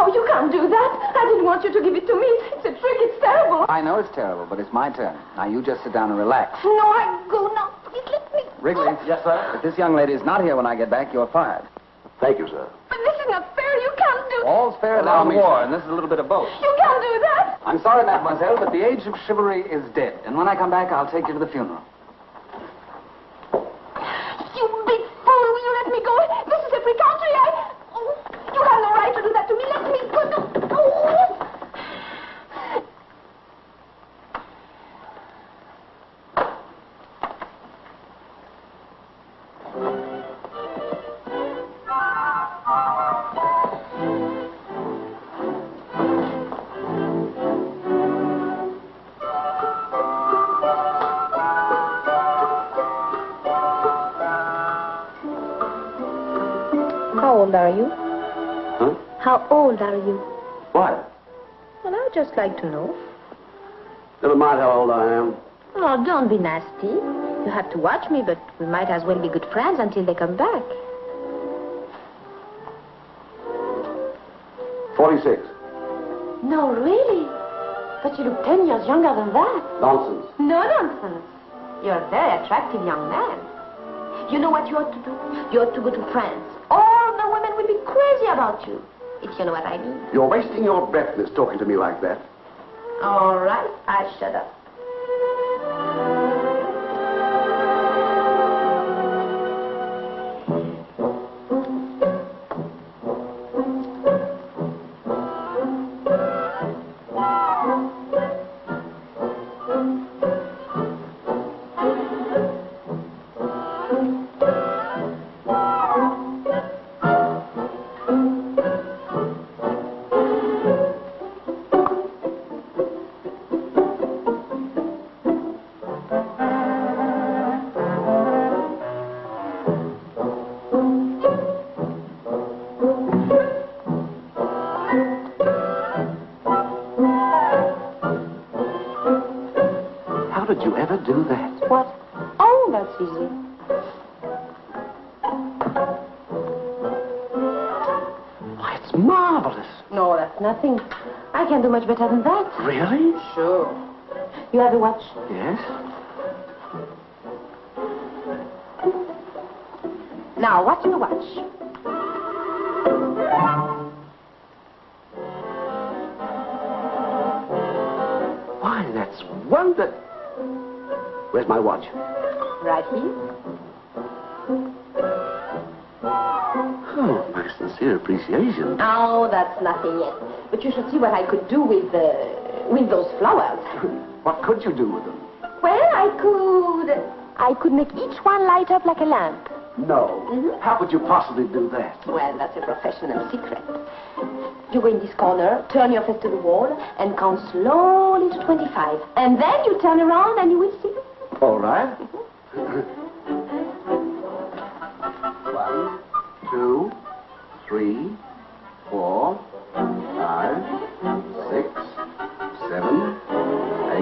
you can't do that. I didn't want you to give it to me. It's a trick. It's terrible. I know it's terrible, but it's my turn. Now, you just sit down and relax. No, I go now. Please let me. Wrigley. Yes, sir? If this young lady is not here when I get back, you're fired. Thank you, sir. But this is not fair. You can't do... All's fair in our war, and this is a little bit of both. You can't do that. I'm sorry, mademoiselle, but the age of chivalry is dead. And when I come back, I'll take you to the funeral. You big fool. Will you let me go? This is a free country. Oh, you have no right to do that to me. Let me go. No. Oh. How old are you? Huh? How old are you? Why? Well, I would just like to know. Never mind how old I am. Oh, don't be nasty. You have to watch me, but we might as well be good friends until they come back. 46. No, really? But you look 10 years younger than that. Nonsense. No nonsense. You're a very attractive young man. You know what you ought to do? You ought to go to France. All the women will be crazy about you, if you know what I mean. You're wasting your breath, miss, talking to me like that. All right, I shut up. How did you ever do that? What? Oh, that's easy. Why, it's marvelous. No, that's nothing. I can do much better than that. Really? Sure. You have a watch? Yes. Now, what's your watch? Why, that's wonderful. Where's my watch? Right here. Oh, my sincere appreciation. Oh, that's nothing yet. But you should see what I could do with those flowers. What could you do with them? Well, I could make each one light up like a lamp. No. Mm-hmm. How could you possibly do that? Well, that's a professional secret. You go in this corner, turn your face to the wall, and count slowly to 25. And then you turn around and you will see. All right. 1, 2, 3, 4, 5, 6, 7, 8.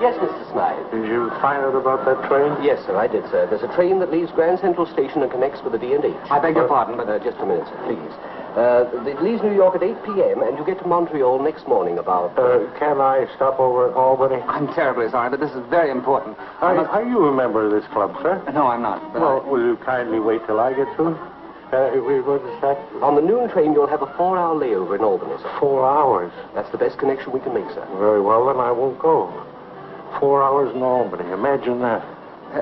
Yes, Mr. Smythe. Did you find out about that train? Yes, sir, I did, sir. There's a train that leaves Grand Central Station and connects with the D&H. I beg your pardon, but Just a minute, sir, please. It leaves New York at 8 p.m., and you get to Montreal next morning about... Can I stop over at Albany? I'm terribly sorry, but this is very important. Are you a member of this club, sir? No, I'm not. But Well, will you kindly wait till I get through? What is that? On the noon train, you'll have a 4-hour layover in Albany, sir. 4 hours. That's the best connection we can make, sir. Very well, then I won't go. 4 hours in Albany. Imagine that.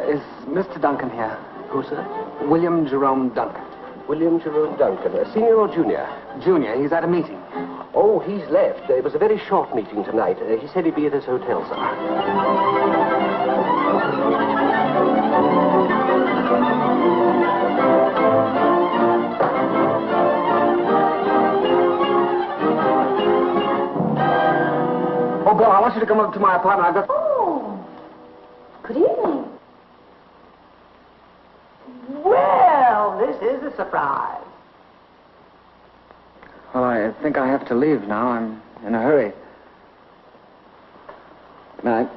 Is Mr. Duncan here? Who, sir? William Jerome Duncan. William Jerome Duncan. Senior or junior? Junior. He's at a meeting. Oh, he's left. It was a very short meeting tonight. He said he'd be at his hotel, sir. Oh, Bill, I want you to come up to my apartment. I've got... Oh, good evening. Well, this is a surprise. Well, I think I have to leave now. I'm in a hurry. Good night.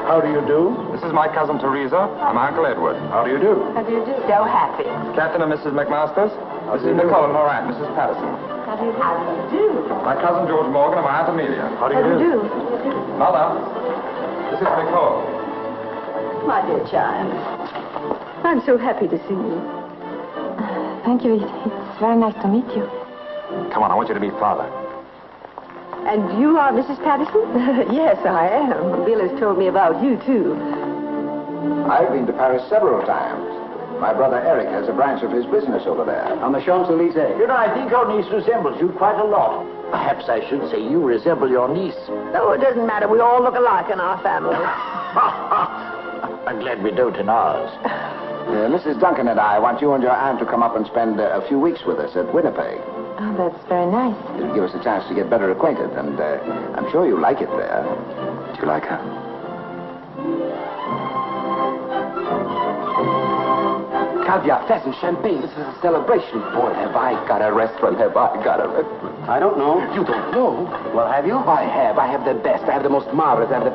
How do you do? This is my cousin Teresa. I'm Uncle Edward. How do you do? How do you do? So happy. Captain and Mrs. McMasters. This is Nicole and her aunt, Mrs. Patterson. How do you do? My cousin George Morgan and my aunt Amelia. How do you do? Mother, this is Nicole. My dear child, I'm so happy to see you. Thank you. It's very nice to meet you. Come on, I want you to meet Father. And you are Mrs. Patterson? Yes, I am. Bill has told me about you, too. I've been to Paris several times. My brother Eric has a branch of his business over there. On the Champs-Élysées. You know, I think our niece resembles you quite a lot. Perhaps I should say you resemble your niece. Oh, it doesn't matter. We all look alike in our family. I'm glad we don't in ours. Mrs. Duncan and I want you and your aunt to come up and spend a few weeks with us at Winnipeg. Oh, that's very nice. It'll give us a chance to get better acquainted, and I'm sure you like it there. Do you like her? Caviar, pheasant, champagne. This is a celebration. Boy, have I got a restaurant. Have I got a restaurant. I don't know. You don't know? Well, have you? I have. I have the best. I have the most marvelous. I have the...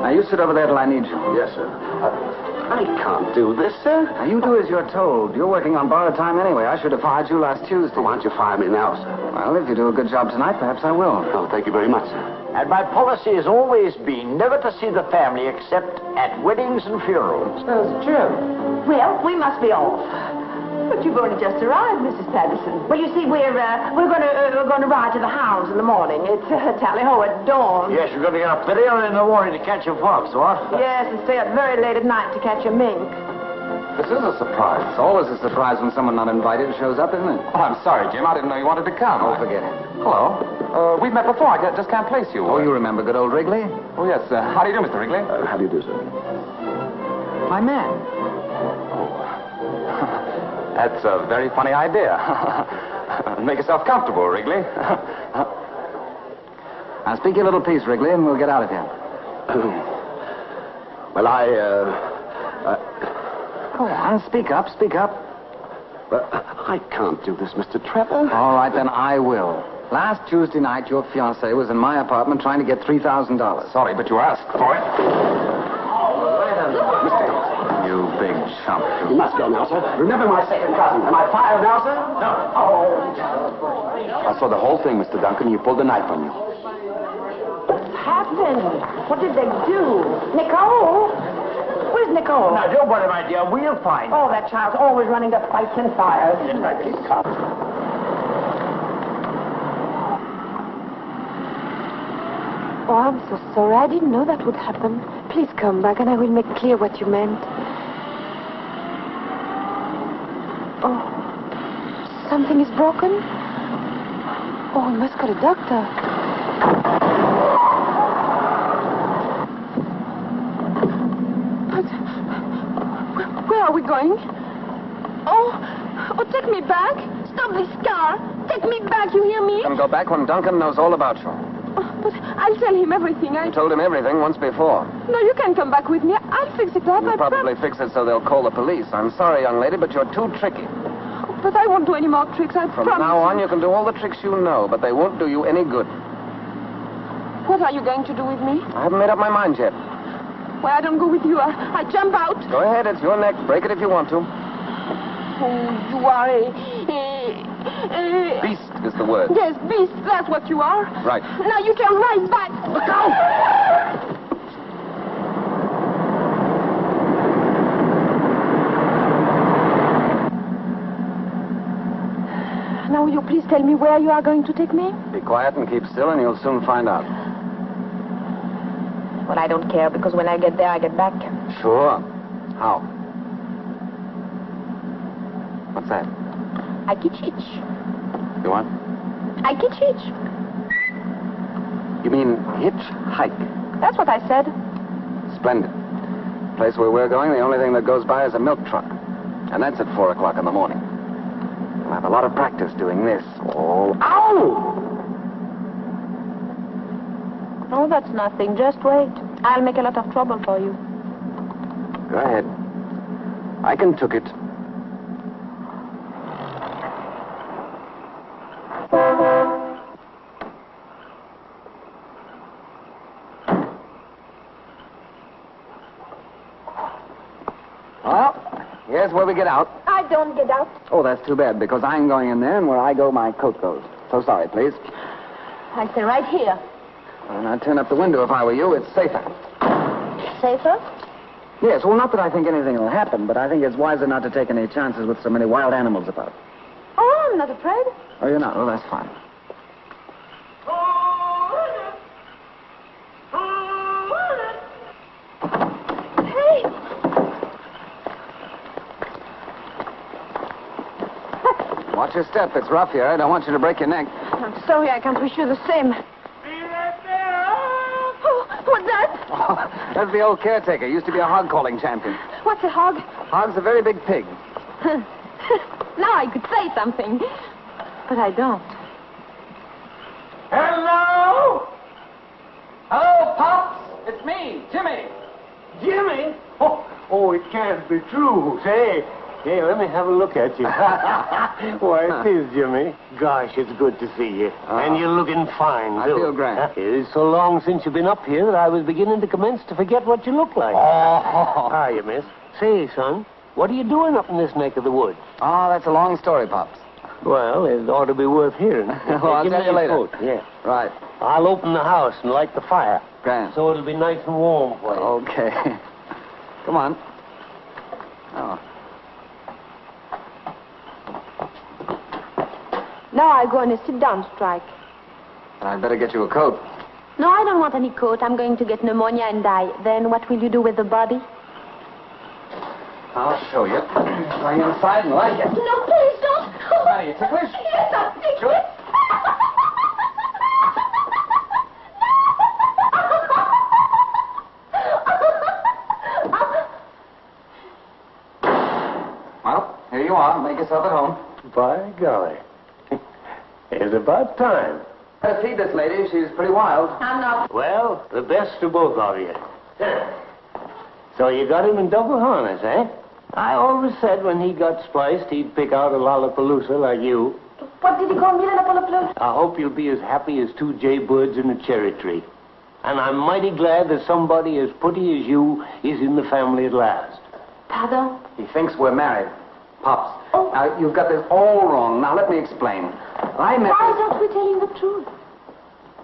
Now, you sit over there till I need you. Yes, sir. I can't do this, sir. Now, you do as you're told. You're working on borrowed time anyway. I should have fired you last Tuesday. Why don't you fire me now, sir? Well, if you do a good job tonight, perhaps I will. Oh, thank you very much, sir. And my policy has always been never to see the family except at weddings and funerals. Jim. Well, we must be off. But you've only just arrived, Mrs. Patterson. Well, you see, we're going to ride to the house in the morning. It's tally-ho at dawn. Yes, you're going to get up very early in the morning to catch a fox, what? Yes, and stay up very late at night to catch a mink. This is a surprise. It's always a surprise when someone not invited shows up, isn't it? Oh, I'm sorry, Jim. I didn't know you wanted to come. Oh, forget it. Hello. We've met before. I just can't place you. Oh, you remember good old Wrigley? Oh, yes. How do you do, Mr. Wrigley? How do you do, sir? My man. That's a very funny idea. Make yourself comfortable, Wrigley. Now, speak your little piece, Wrigley, and we'll get out of here. Well, Go on, speak up, speak up. I can't do this, Mr. Trevor. All right, then I will. Last Tuesday night, your fiancée was in my apartment trying to get $3,000. Sorry, but you asked for it. You big chump. You must go now, sir. Remember my second cousin. Am I fired now, sir? No. I saw the whole thing, Mr. Duncan. You pulled the knife on you. What happened? What did they do? Nicole? Where's Nicole? Now, don't worry, my dear. We'll find her. Oh, that child's always running to fights and fires. Oh, I'm so sorry. I didn't know that would happen. Please come back and I will make clear what you meant. Oh, something is broken? Oh, we must call a doctor. Where are we going? Oh, take me back. Stop this car. Take me back, you hear me? Come go back when Duncan knows all about you. But I'll tell him everything. You told him everything once before. No, you can come back with me. I'll fix it up. You'll probably fix it so they'll call the police. I'm sorry, young lady, but you're too tricky. But I won't do any more tricks, I promise. From now on, you can do all the tricks you know, but they won't do you any good. What are you going to do with me? I haven't made up my mind yet. Well, I don't go with you. I jump out. Go ahead, it's your neck. Break it if you want to. Oh, you are a... Beast is the word. Yes, beast. That's what you are. Right. Now you turn right back. Look out! Now, will you please tell me where you are going to take me? Be quiet and keep still, and you'll soon find out. Well, I don't care, because when I get there, I get back. Sure. How? What's that? I kitch. You what? I kitch. You mean hitchhike? That's what I said. Splendid. The place where we're going, the only thing that goes by is a milk truck. And that's at 4 o'clock in the morning. We'll have a lot of practice doing this. Oh, ow! Oh, that's nothing. Just wait. I'll make a lot of trouble for you. Go ahead. I can took it. Well, here's where we get out. I don't get out. Oh, that's too bad, because I'm going in there, and where I go, my coat goes. So sorry, please. I stay right here. And I'd turn up the window if I were you. It's safer. Safer? Yes, well, not that I think anything will happen, but I think it's wiser not to take any chances with so many wild animals about. Oh, I'm not afraid. Oh, you're not? Well, that's fine. Hey! Watch your step. It's rough here. I don't want you to break your neck. I'm sorry, I can't wish you the same. Oh, what's that? Oh, that's the old caretaker. Used to be a hog-calling champion. What's a hog? Hog's a very big pig. Now I could say something, but I don't. Hello? Hello, Pops. It's me, Jimmy. Jimmy? Oh, it can't be true. Say, hey, let me have a look at you. Why, it is, Jimmy. Gosh, it's good to see you. And you're looking fine, I too. feel grand. It is so long since you've been up here that I was beginning to commence to forget what you look like. How are you, miss? Say, son, what are you doing up in this neck of the woods? Oh, that's a long story, Pops. Well, it ought to be worth hearing. Well, I'll Give tell me you your later. coat. Yeah. Right. I'll open the house and light the fire. Grand. So it'll be nice and warm for you. Okay. Come on. Oh. Now I go on a sit-down strike. I'd better get you a coat. No, I don't want any coat. I'm going to get pneumonia and die. Then what will you do with the body? I'll show you. Try inside and like it. No, please don't. Are you ticklish? Yes, I'm ticklish. you are. Make yourself at home. By golly. It's about time. Better feed this lady. She's pretty wild. I'm not. Well, the best of both of you. So you got him in double harness, eh? I always said when he got spliced, he'd pick out a lollapalooza like you. What did he call me, Lollapalooza? I hope you'll be as happy as two jay birds in a cherry tree. And I'm mighty glad that somebody as pretty as you is in the family at last. Pardon? He thinks we're married. Pops. Oh. Now, you've got this all wrong. Now, let me explain. Why don't we tell him the truth?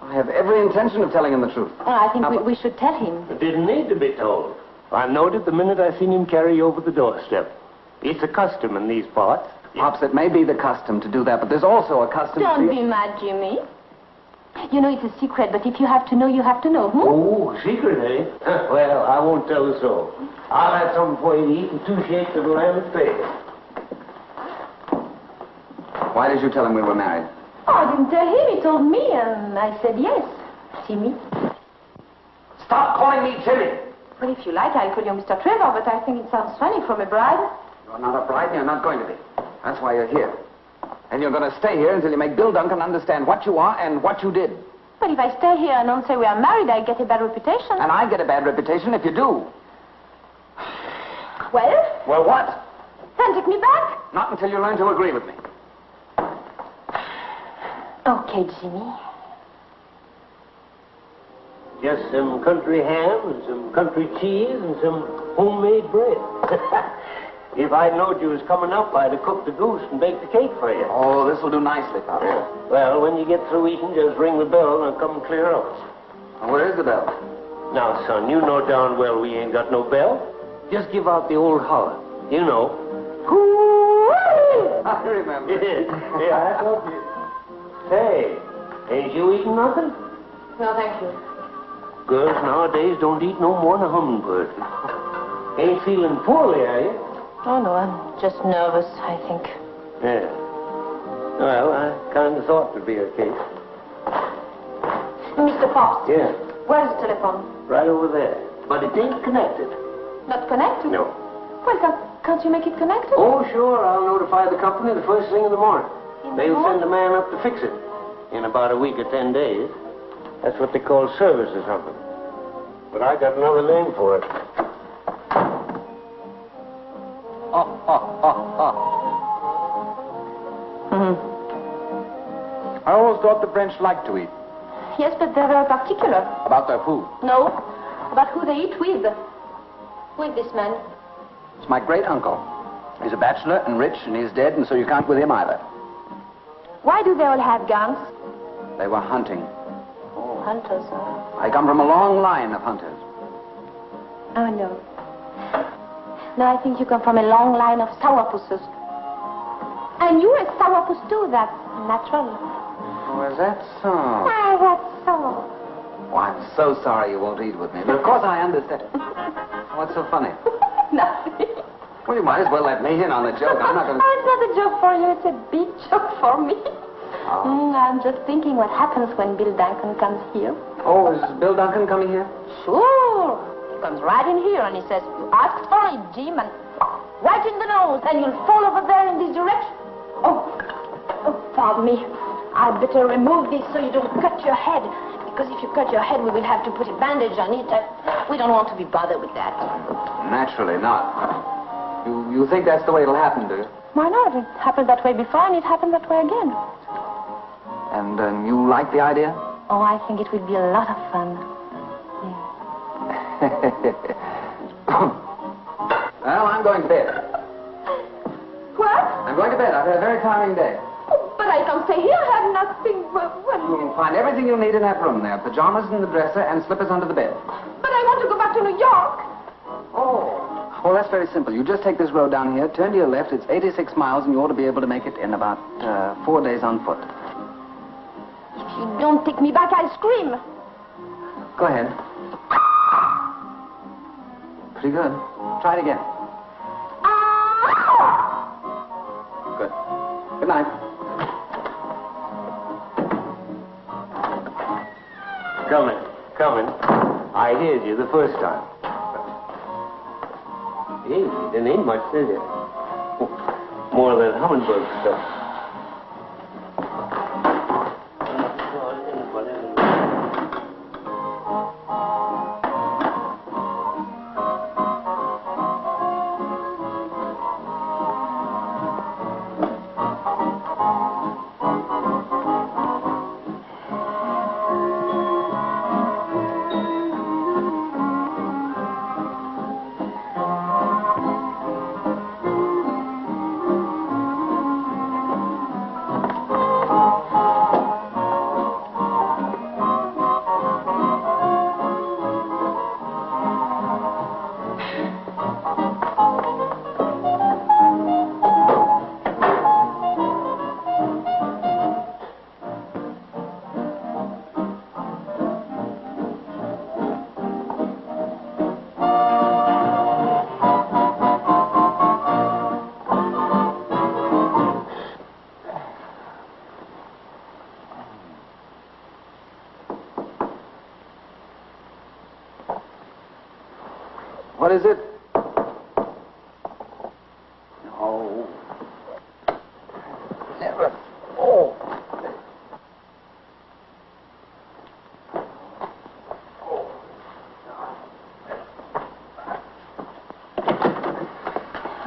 I have every intention of telling him the truth. Oh, I think we should tell him. It didn't need to be told. I knowed it the minute I seen him carry you over the doorstep. It's a custom in these parts. Pops, it may be the custom to do that, but there's also a custom Don't be mad, Jimmy. You know it's a secret, but if you have to know, you have to know. Oh, secret, eh? Well, I won't tell the soul. I'll have something for you to eat and 2 shakes of lamb and face. Why did you tell him we were married? Oh, I didn't tell him. He told me, and I said yes. Jimmy. Stop calling me Jimmy. Well, if you like, I'll call you Mr. Trevor, but I think it sounds funny from a bride. You're not a bride, and you're not going to be. That's why you're here. And you're going to stay here until you make Bill Duncan understand what you are and what you did. But if I stay here and don't say we are married, I get a bad reputation. And I get a bad reputation if you do. Well? Well, what? Then take me back. Not until you learn to agree with me. Okay, Jimmy. Just some country ham and some country cheese and some homemade bread. If I'd known you was coming up, I'd have cooked the goose and baked the cake for you. Oh, this will do nicely, Pop. Yeah. Well, when you get through eating, just ring the bell and I'll come clear out. And where is the bell? Now, son, you know darn well we ain't got no bell. Just give out the old holler. You know. I remember. Yeah, I told you. Say, ain't you eating nothing? No, thank you. Girls nowadays don't eat no more than a hummingbird. Ain't feeling poorly, are you? Oh, no, I'm just nervous, I think. Yeah. Well, I kind of thought it'd be the case. Mr. Pops. Yeah. Where's the telephone? Right over there. But it ain't connected. Not connected? No. Well, can't you make it connected? Oh, sure. I'll notify the company the first thing in the morning. They'll send a man up to fix it in about a week or 10 days. That's what they call service or something. But I got another name for it. I always thought the French liked to eat. Yes, but they're very particular. About their food. No, about who they eat with. With this man. It's my great uncle. He's a bachelor and rich, and he's dead, and so you can't with him either. Why do they all have guns? They were hunting. Oh, hunters. I come from a long line of hunters. Oh, no. No, I think you come from a long line of sourpusses. And you're a sourpuss too, that's natural. Oh, is that so? Oh, that's so. Oh, I'm so sorry you won't eat with me, but of course I understand. What's so funny? Nothing. Well, you might as well let me in on the joke. I'm not going to... Oh, it's not a joke for you, it's a big joke for me. Oh. I'm just thinking what happens when Bill Duncan comes here. Oh, is Bill Duncan coming here? Sure. He comes right in here and he says, you asked for it, Jim, and right in the nose, and you'll fall over there in this direction. Oh, pardon me. I'd better remove this so you don't cut your head. Because if you cut your head, we will have to put a bandage on it. We don't want to be bothered with that. Naturally not. You think that's the way it'll happen, do you? Why not? It happened that way before, and it happened that way again. And you like the idea? Oh, I think it will be a lot of fun. Well, I'm going to bed. What? I'm going to bed. I've had a very tiring day. Oh, but I don't stay here. I have nothing. You'll find everything you'll need in that room there. Pajamas in the dresser and slippers under the bed. But I want to go back to New York. Oh. Well, that's very simple. You just take this road down here, turn to your left. It's 86 miles, and you ought to be able to make it in about 4 days on foot. If you don't take me back, I'll scream. Go ahead. Pretty good. Try it again. Good. Good night. Coming. I heard you the first time. Hey, there ain't much, is there? More of that Hummingbird stuff. What is it? No. Never. Oh.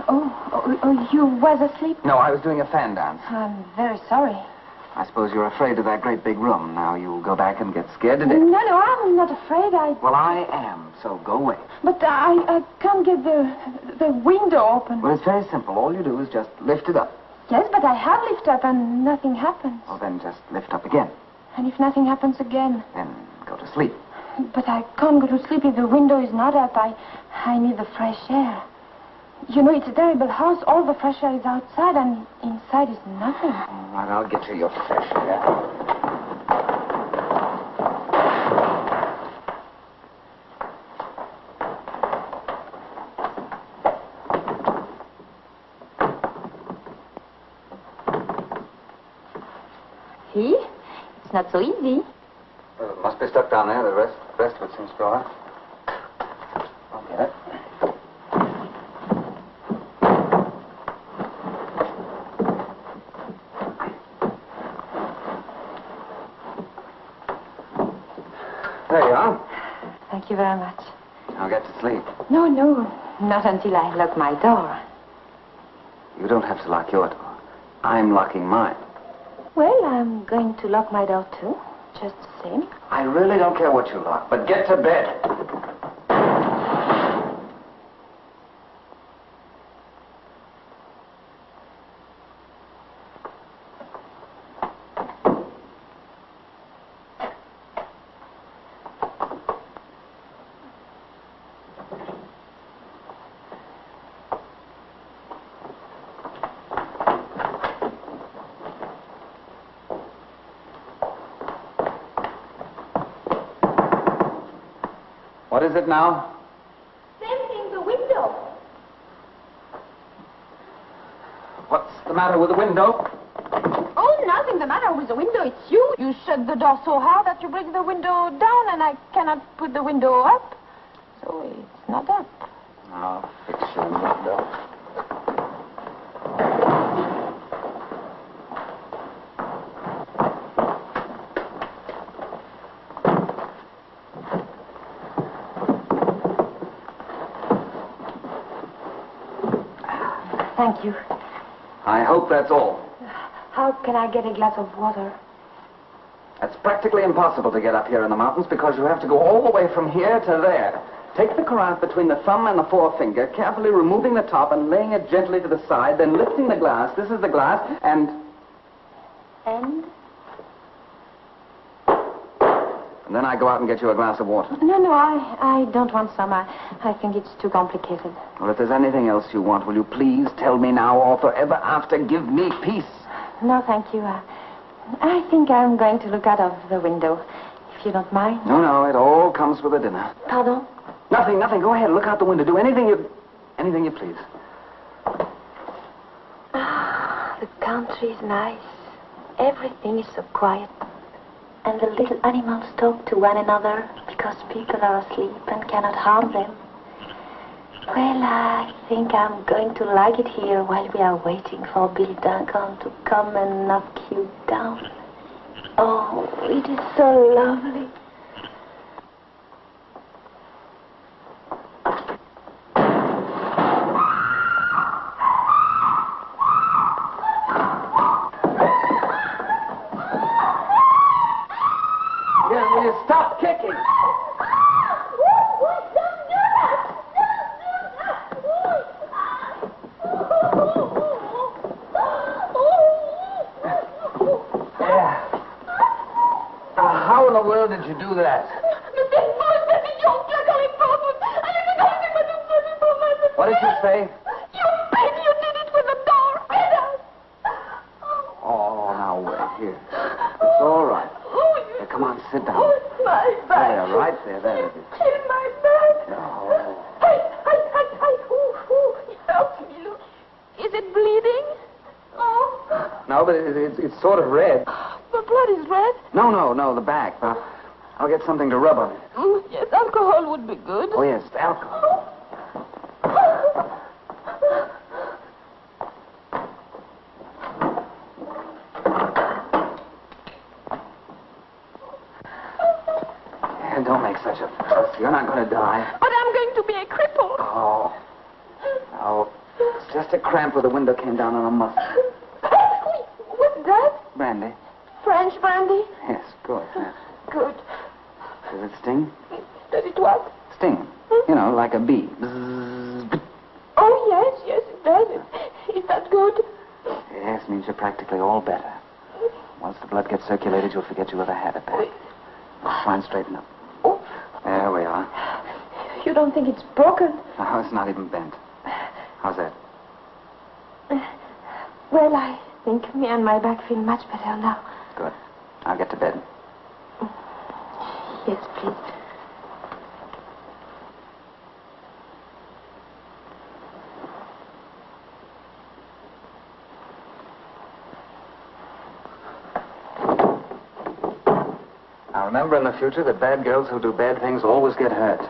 Oh, you was asleep? No, I was doing a fan dance. I'm very sorry. I suppose you're afraid of that great big room. Now you'll go back and get scared to death. No, I'm not afraid. Well, I am, so go away. But I can't get the window open. Well, it's very simple. All you do is just lift it up. Yes, but I have lifted up and nothing happens. Well, then just lift up again. And if nothing happens again? Then go to sleep. But I can't go to sleep if the window is not up. I need the fresh air. You know, it's a terrible house. All the fresh air is outside, and inside is nothing. All right, I'll get you your fresh air. See? It's not so easy. Well, it must be stuck down there. The rest of it seems dry. I'll get it. There you are. Thank you very much. I'll get to sleep. No, not until I lock my door. You don't have to lock your door. I'm locking mine. Well, I'm going to lock my door too, just the same. I really don't care what you lock, but get to bed. What is it now? Same thing, the window. What's the matter with the window? Oh, nothing the matter with the window. It's you. You shut the door so hard that you break the window down, and I cannot put the window up. So it's not up. I'll fix your window. Thank you. I hope that's all. How can I get a glass of water? It's practically impossible to get up here in the mountains because you have to go all the way from here to there. Take the carafe between the thumb and the forefinger, carefully removing the top and laying it gently to the side, then lifting the glass. This is the glass, and... And? And then I go out and get you a glass of water. No, I don't want some. I think it's too complicated. Well, if there's anything else you want, will you please tell me now or forever after give me peace? No, thank you. I think I'm going to look out of the window, if you don't mind. No, it all comes with a dinner. Pardon? Nothing. Go ahead, look out the window. Do anything you please. The country is nice. Everything is so quiet. And the little animals talk to one another because people are asleep and cannot harm them. Well, I think I'm going to like it here while we are waiting for Bill Duncan to come and knock you down. Oh, it is so lovely. Yeah, will you stop kicking? How in the world did you do that? What did you say? You did it with the door. Oh, now wait here. It's all right. Here, come on, sit down. My back. There, right there. There it is. In my back. Oh. It hurts me. Look. Is it bleeding? Oh. No, but it's sort of red. The blood is red? No, the back. I'll get something to rub on it. Yes, alcohol would be good. Oh, yes, alcohol. Yeah, don't make such a fuss. You're not going to die. But I'm going to be a cripple. Oh. No. It's just a cramp where the window came down on a muscle. What's that? Brandy. French brandy? Yes, good. Yes. Good. Does it sting? Does it what? Sting. You know, like a bee. Bzzz. Oh, yes, it does. Is that good? Yes, means you're practically all better. Once the blood gets circulated, you'll forget you ever had it back. Try and straighten up. Oh. There we are. You don't think it's broken? No, it's not even bent. How's that? Well, I think me and my back feel much better now. Good. I'll get to bed. Yes, please. Now remember in the future that bad girls who do bad things always get hurt.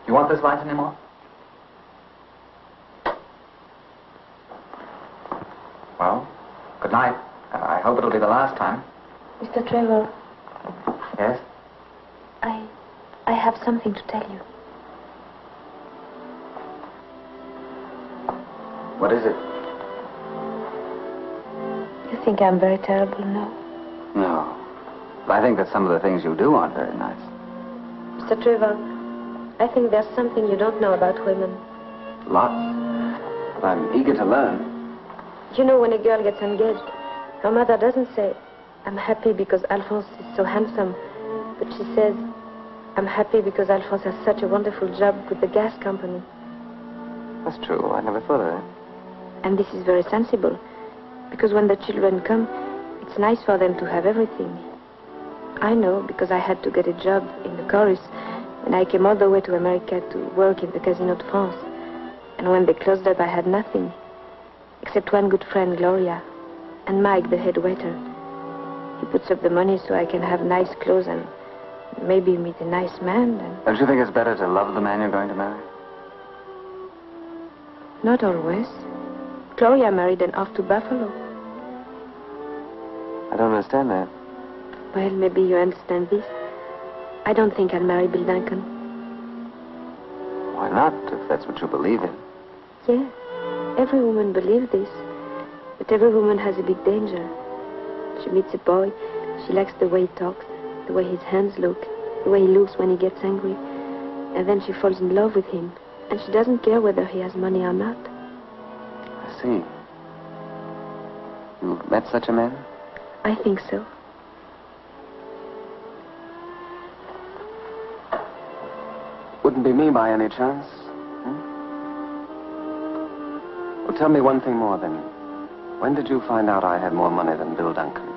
You want this light anymore? Well, good night. I hope it'll be the last time. Mr. Trevor. Yes? I have something to tell you. What is it? You think I'm very terrible now? No. But I think that some of the things you do aren't very nice. Mr. Trevor, I think there's something you don't know about women. Lots. But I'm eager to learn. You know, when a girl gets engaged, her mother doesn't say, I'm happy because Alphonse is so handsome, but she says, I'm happy because Alphonse has such a wonderful job with the gas company. That's true. I never thought of that. And this is very sensible, because when the children come, it's nice for them to have everything. I know, because I had to get a job in the chorus, and I came all the way to America to work in the Casino de France. And when they closed up, I had nothing. Except one good friend, Gloria, and Mike, the head waiter. He puts up the money so I can have nice clothes and maybe meet a nice man. And Don't you think it's better to love the man you're going to marry? not always. Gloria married and off to Buffalo. I don't understand that. Well, maybe you understand this. I don't think I'll marry Bill Duncan. Why not, if that's what you believe in? Yes, every woman believes this. But every woman has a big danger. She meets a boy, she likes the way he talks, the way his hands look, the way he looks when he gets angry. And then she falls in love with him. And she doesn't care whether he has money or not. I see. You met such a man? I think so. Wouldn't be me by any chance? Well, tell me one thing more then. When did you find out I had more money than Bill Duncan?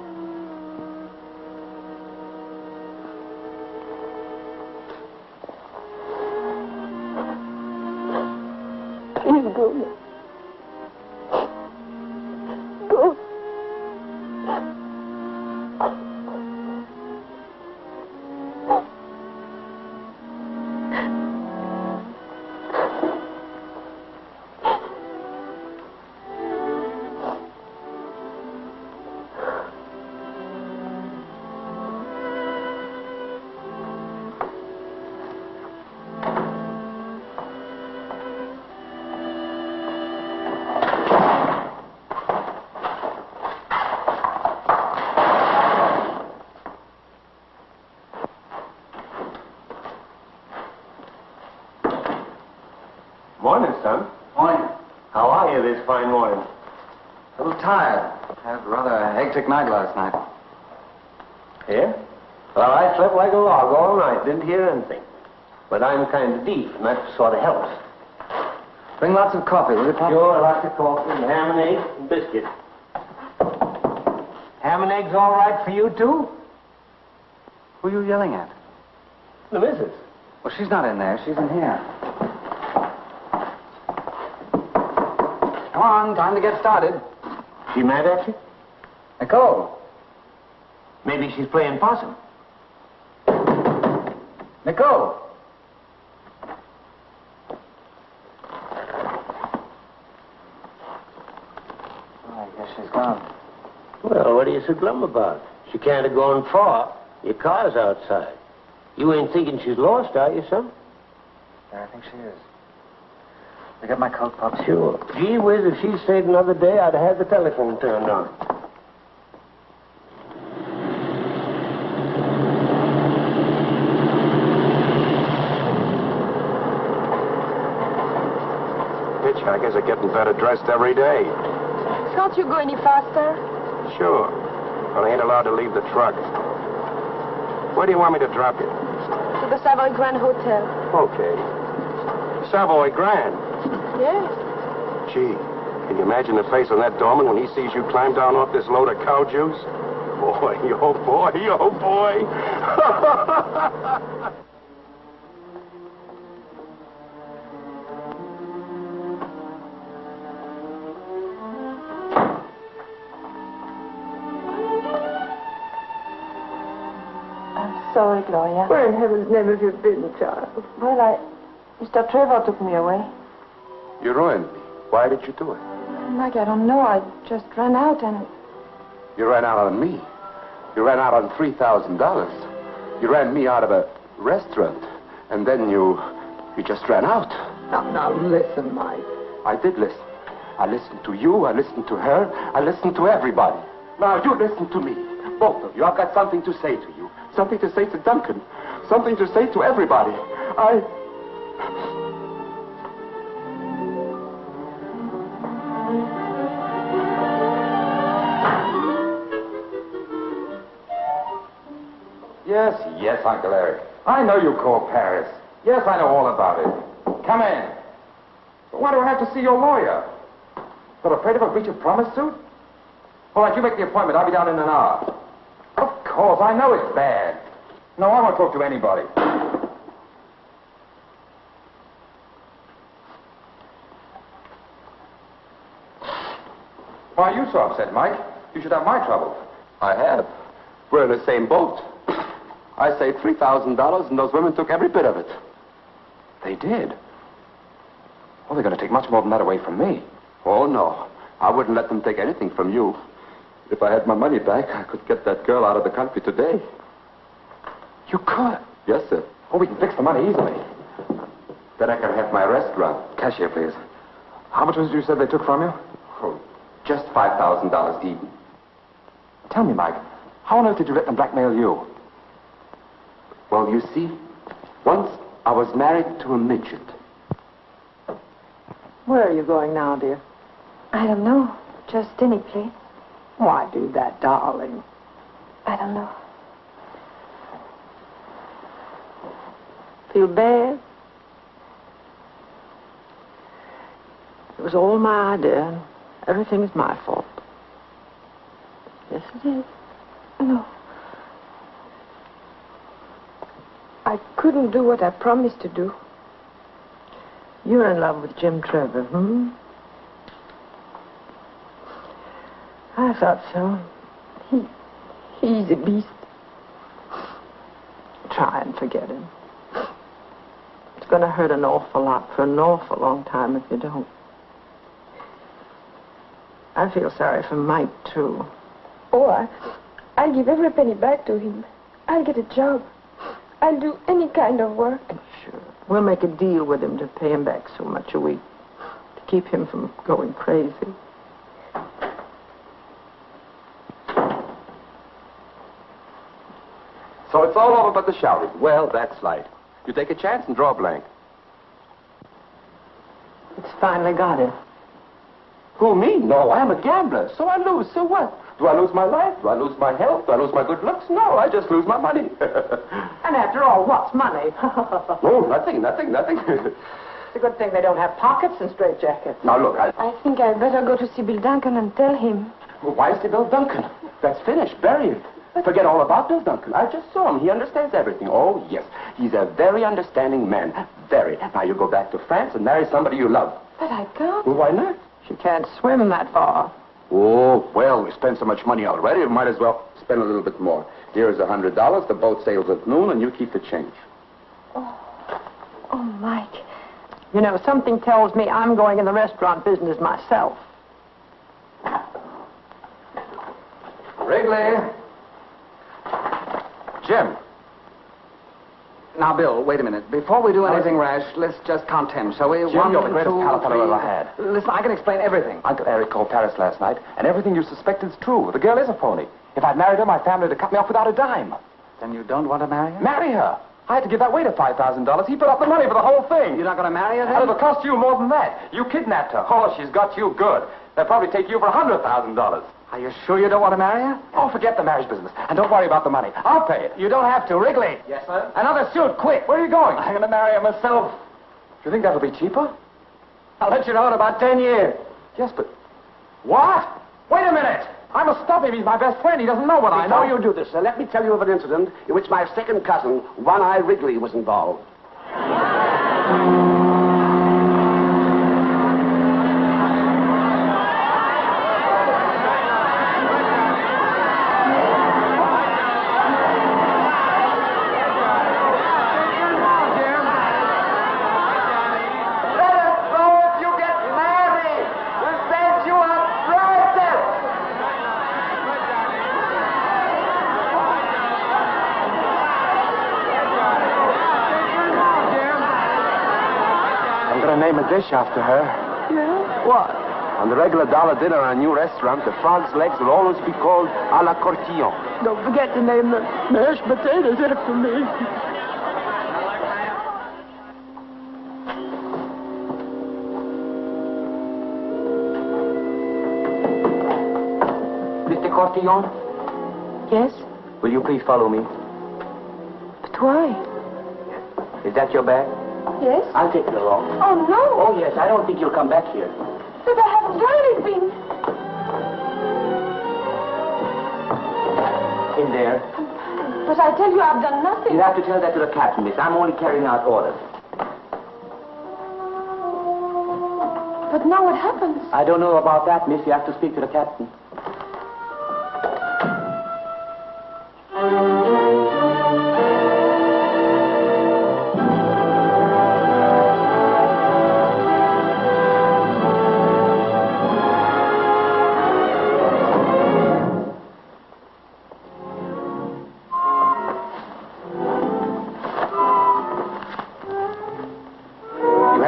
Please go. Go. Morning, son. Morning. How are you this fine morning? A little tired. Had rather a hectic night last night. Yeah? Well, I slept like a log all night. Didn't hear anything. But I'm kind of deep, and that sort of helps. Bring lots of coffee, will you, Pop? Sure, lots of coffee, and ham and eggs and biscuit. Ham and eggs all right for you, too? Who are you yelling at? The missus. Well, she's not in there. She's in here. Come on, time to get started. She mad at you? Nicole. Maybe she's playing possum. Nicole. Oh, I guess she's gone. Well, what are you so glum about? She can't have gone far. Your car's outside. You ain't thinking she's lost, are you, son? Yeah, I think she is. You got my coat, Pop? Sure. Gee whiz, if she'd stayed another day, I'd have had the telephone turned on. Hitchhikers are getting better dressed every day. Can't you go any faster? Sure. But I ain't allowed to leave the truck. Where do you want me to drop you? To the Savoy Grand Hotel. Okay. Savoy Grand. Yes. Gee, can you imagine the face on that doorman when he sees you climb down off this load of cow juice? Boy, oh boy, oh boy. Sorry, Gloria. Where in heaven's name have you been, child? Well, Mr. Trevor took me away. You ruined me. Why did you do it? Mike, I don't know. I just ran out and... You ran out on me. You ran out on $3,000. You ran me out of a restaurant. And then you just ran out. Now, listen, Mike. I did listen. I listened to you. I listened to her. I listened to everybody. Now, you listen to me. Both of you. I've got something to say to you. Something to say to Duncan. Something to say to everybody. Yes, Uncle Eric. I know you called Paris. Yes, I know all about it. Come in. But why do I have to see your lawyer? But afraid of a breach of promise suit? All right, you make the appointment. I'll be down in an hour. Of course, I know it's bad. No, I won't talk to anybody. Why are you so upset, Mike? You should have my trouble. I have. We're in the same boat. I say $3,000, and those women took every bit of it. They did? Well, they're going to take much more than that away from me. Oh, no. I wouldn't let them take anything from you. If I had my money back, I could get that girl out of the country today. You could? Yes, sir. Oh, we can fix the money easily. Then I can have my restaurant. Cashier, please. How much was it you said they took from you? Oh, just $5,000 even. Tell me, Mike, how on earth did you let them blackmail you? Well, you see, once I was married to a midget. Where are you going now, dear? I don't know. Just any place. Why do that, darling? I don't know. Feel bad? It was all my idea, and everything is my fault. Yes, it is. No. I couldn't do what I promised to do. You're in love with Jim Trevor, I thought so. He's a beast. Try and forget him. It's going to hurt an awful lot for an awful long time if you don't. I feel sorry for Mike, too. Oh, I'll give every penny back to him. I'll get a job. I'll do any kind of work. Sure. We'll make a deal with him to pay him back so much a week. To keep him from going crazy. So it's all over but the shouting. Well, that's light. You take a chance and draw a blank. finally got it. Who, me? No, I'm a gambler. So I lose. So what? Do I lose my life? Do I lose my health? Do I lose my good looks? No, I just lose my money. And after all, what's money? No, nothing. It's a good thing they don't have pockets and straitjackets. Now, look, I think I'd better go to Sybil Duncan and tell him. Well, why is it Bill Duncan? That's finished. Bury it. Forget all about Bill Duncan. I just saw him. He understands everything. Oh, yes. He's a very understanding man. Very. Now, you go back to France and marry somebody you love. But I can't. Well, why not? She can't swim that far. Oh, well, we spent so much money already, we might as well spend a little bit more. Here's $100. The boat sails at noon, and you keep the change. Oh, Mike. You know, something tells me I'm going in the restaurant business myself. Wrigley. Jim. Now, Bill, wait a minute. Before we do anything rash, let's just count 10, shall we? Jim, you're the greatest pal I've ever had. Listen, I can explain everything. Uncle Eric called Paris last night, and everything you suspect is true. The girl is a phony. If I'd married her, my family would have cut me off without a dime. Then you don't want to marry her? Marry her? I had to give that waiter $5,000. He put up the money for the whole thing. You're not going to marry her, then? And it'll cost you more than that. You kidnapped her. Oh, she's got you good. They'll probably take you for $100,000. Are you sure you don't want to marry her? Oh, forget the marriage business. And don't worry about the money. I'll pay it. You don't have to. Wrigley. Yes, sir? Another suit, quick. Where are you going? I'm going to marry her myself. Do you think that'll be cheaper? I'll let you know in about 10 years. Yes, but... What? Wait a minute. I must stop him. He's my best friend. He doesn't know what I know. Before you do this, let me tell you of an incident in which my second cousin, One-Eye Wrigley, was involved. Name a dish after her. Yeah? What? On the regular dollar dinner in a new restaurant, the frog's legs will always be called à la Cortillon. Don't forget to name the mashed potatoes after me. Mr. Cortillon? Yes? Will you please follow me? But why? Is that your bag? Yes? I'll take it along. Oh, no. Oh, yes. I don't think you'll come back here. But I haven't done anything. In there. But I tell you, I've done nothing. You have to tell that to the captain, miss. I'm only carrying out orders. But now what happens? I don't know about that, miss. You have to speak to the captain.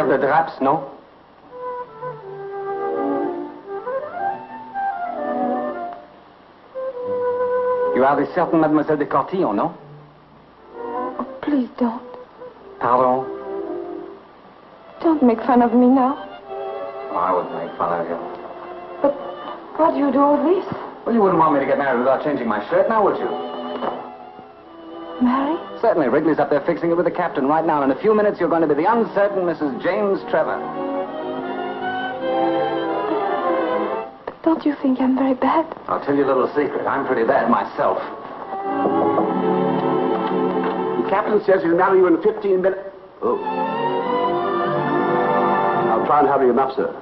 The draps, no? You are the certain Mademoiselle de Cortillon, no? Oh, please don't. Pardon? Don't make fun of me now. Oh, I wouldn't make fun of you. But why do you do all this? Well, you wouldn't want me to get married without changing my shirt, now would you? Marry? Certainly. Wrigley's up there fixing it with the captain right now. In a few minutes, you're going to be the uncertain Mrs. James Trevor. But don't you think I'm very bad? I'll tell you a little secret. I'm pretty bad myself. The captain says he'll marry you in 15 minutes. Oh. I'll try and hurry him up, sir.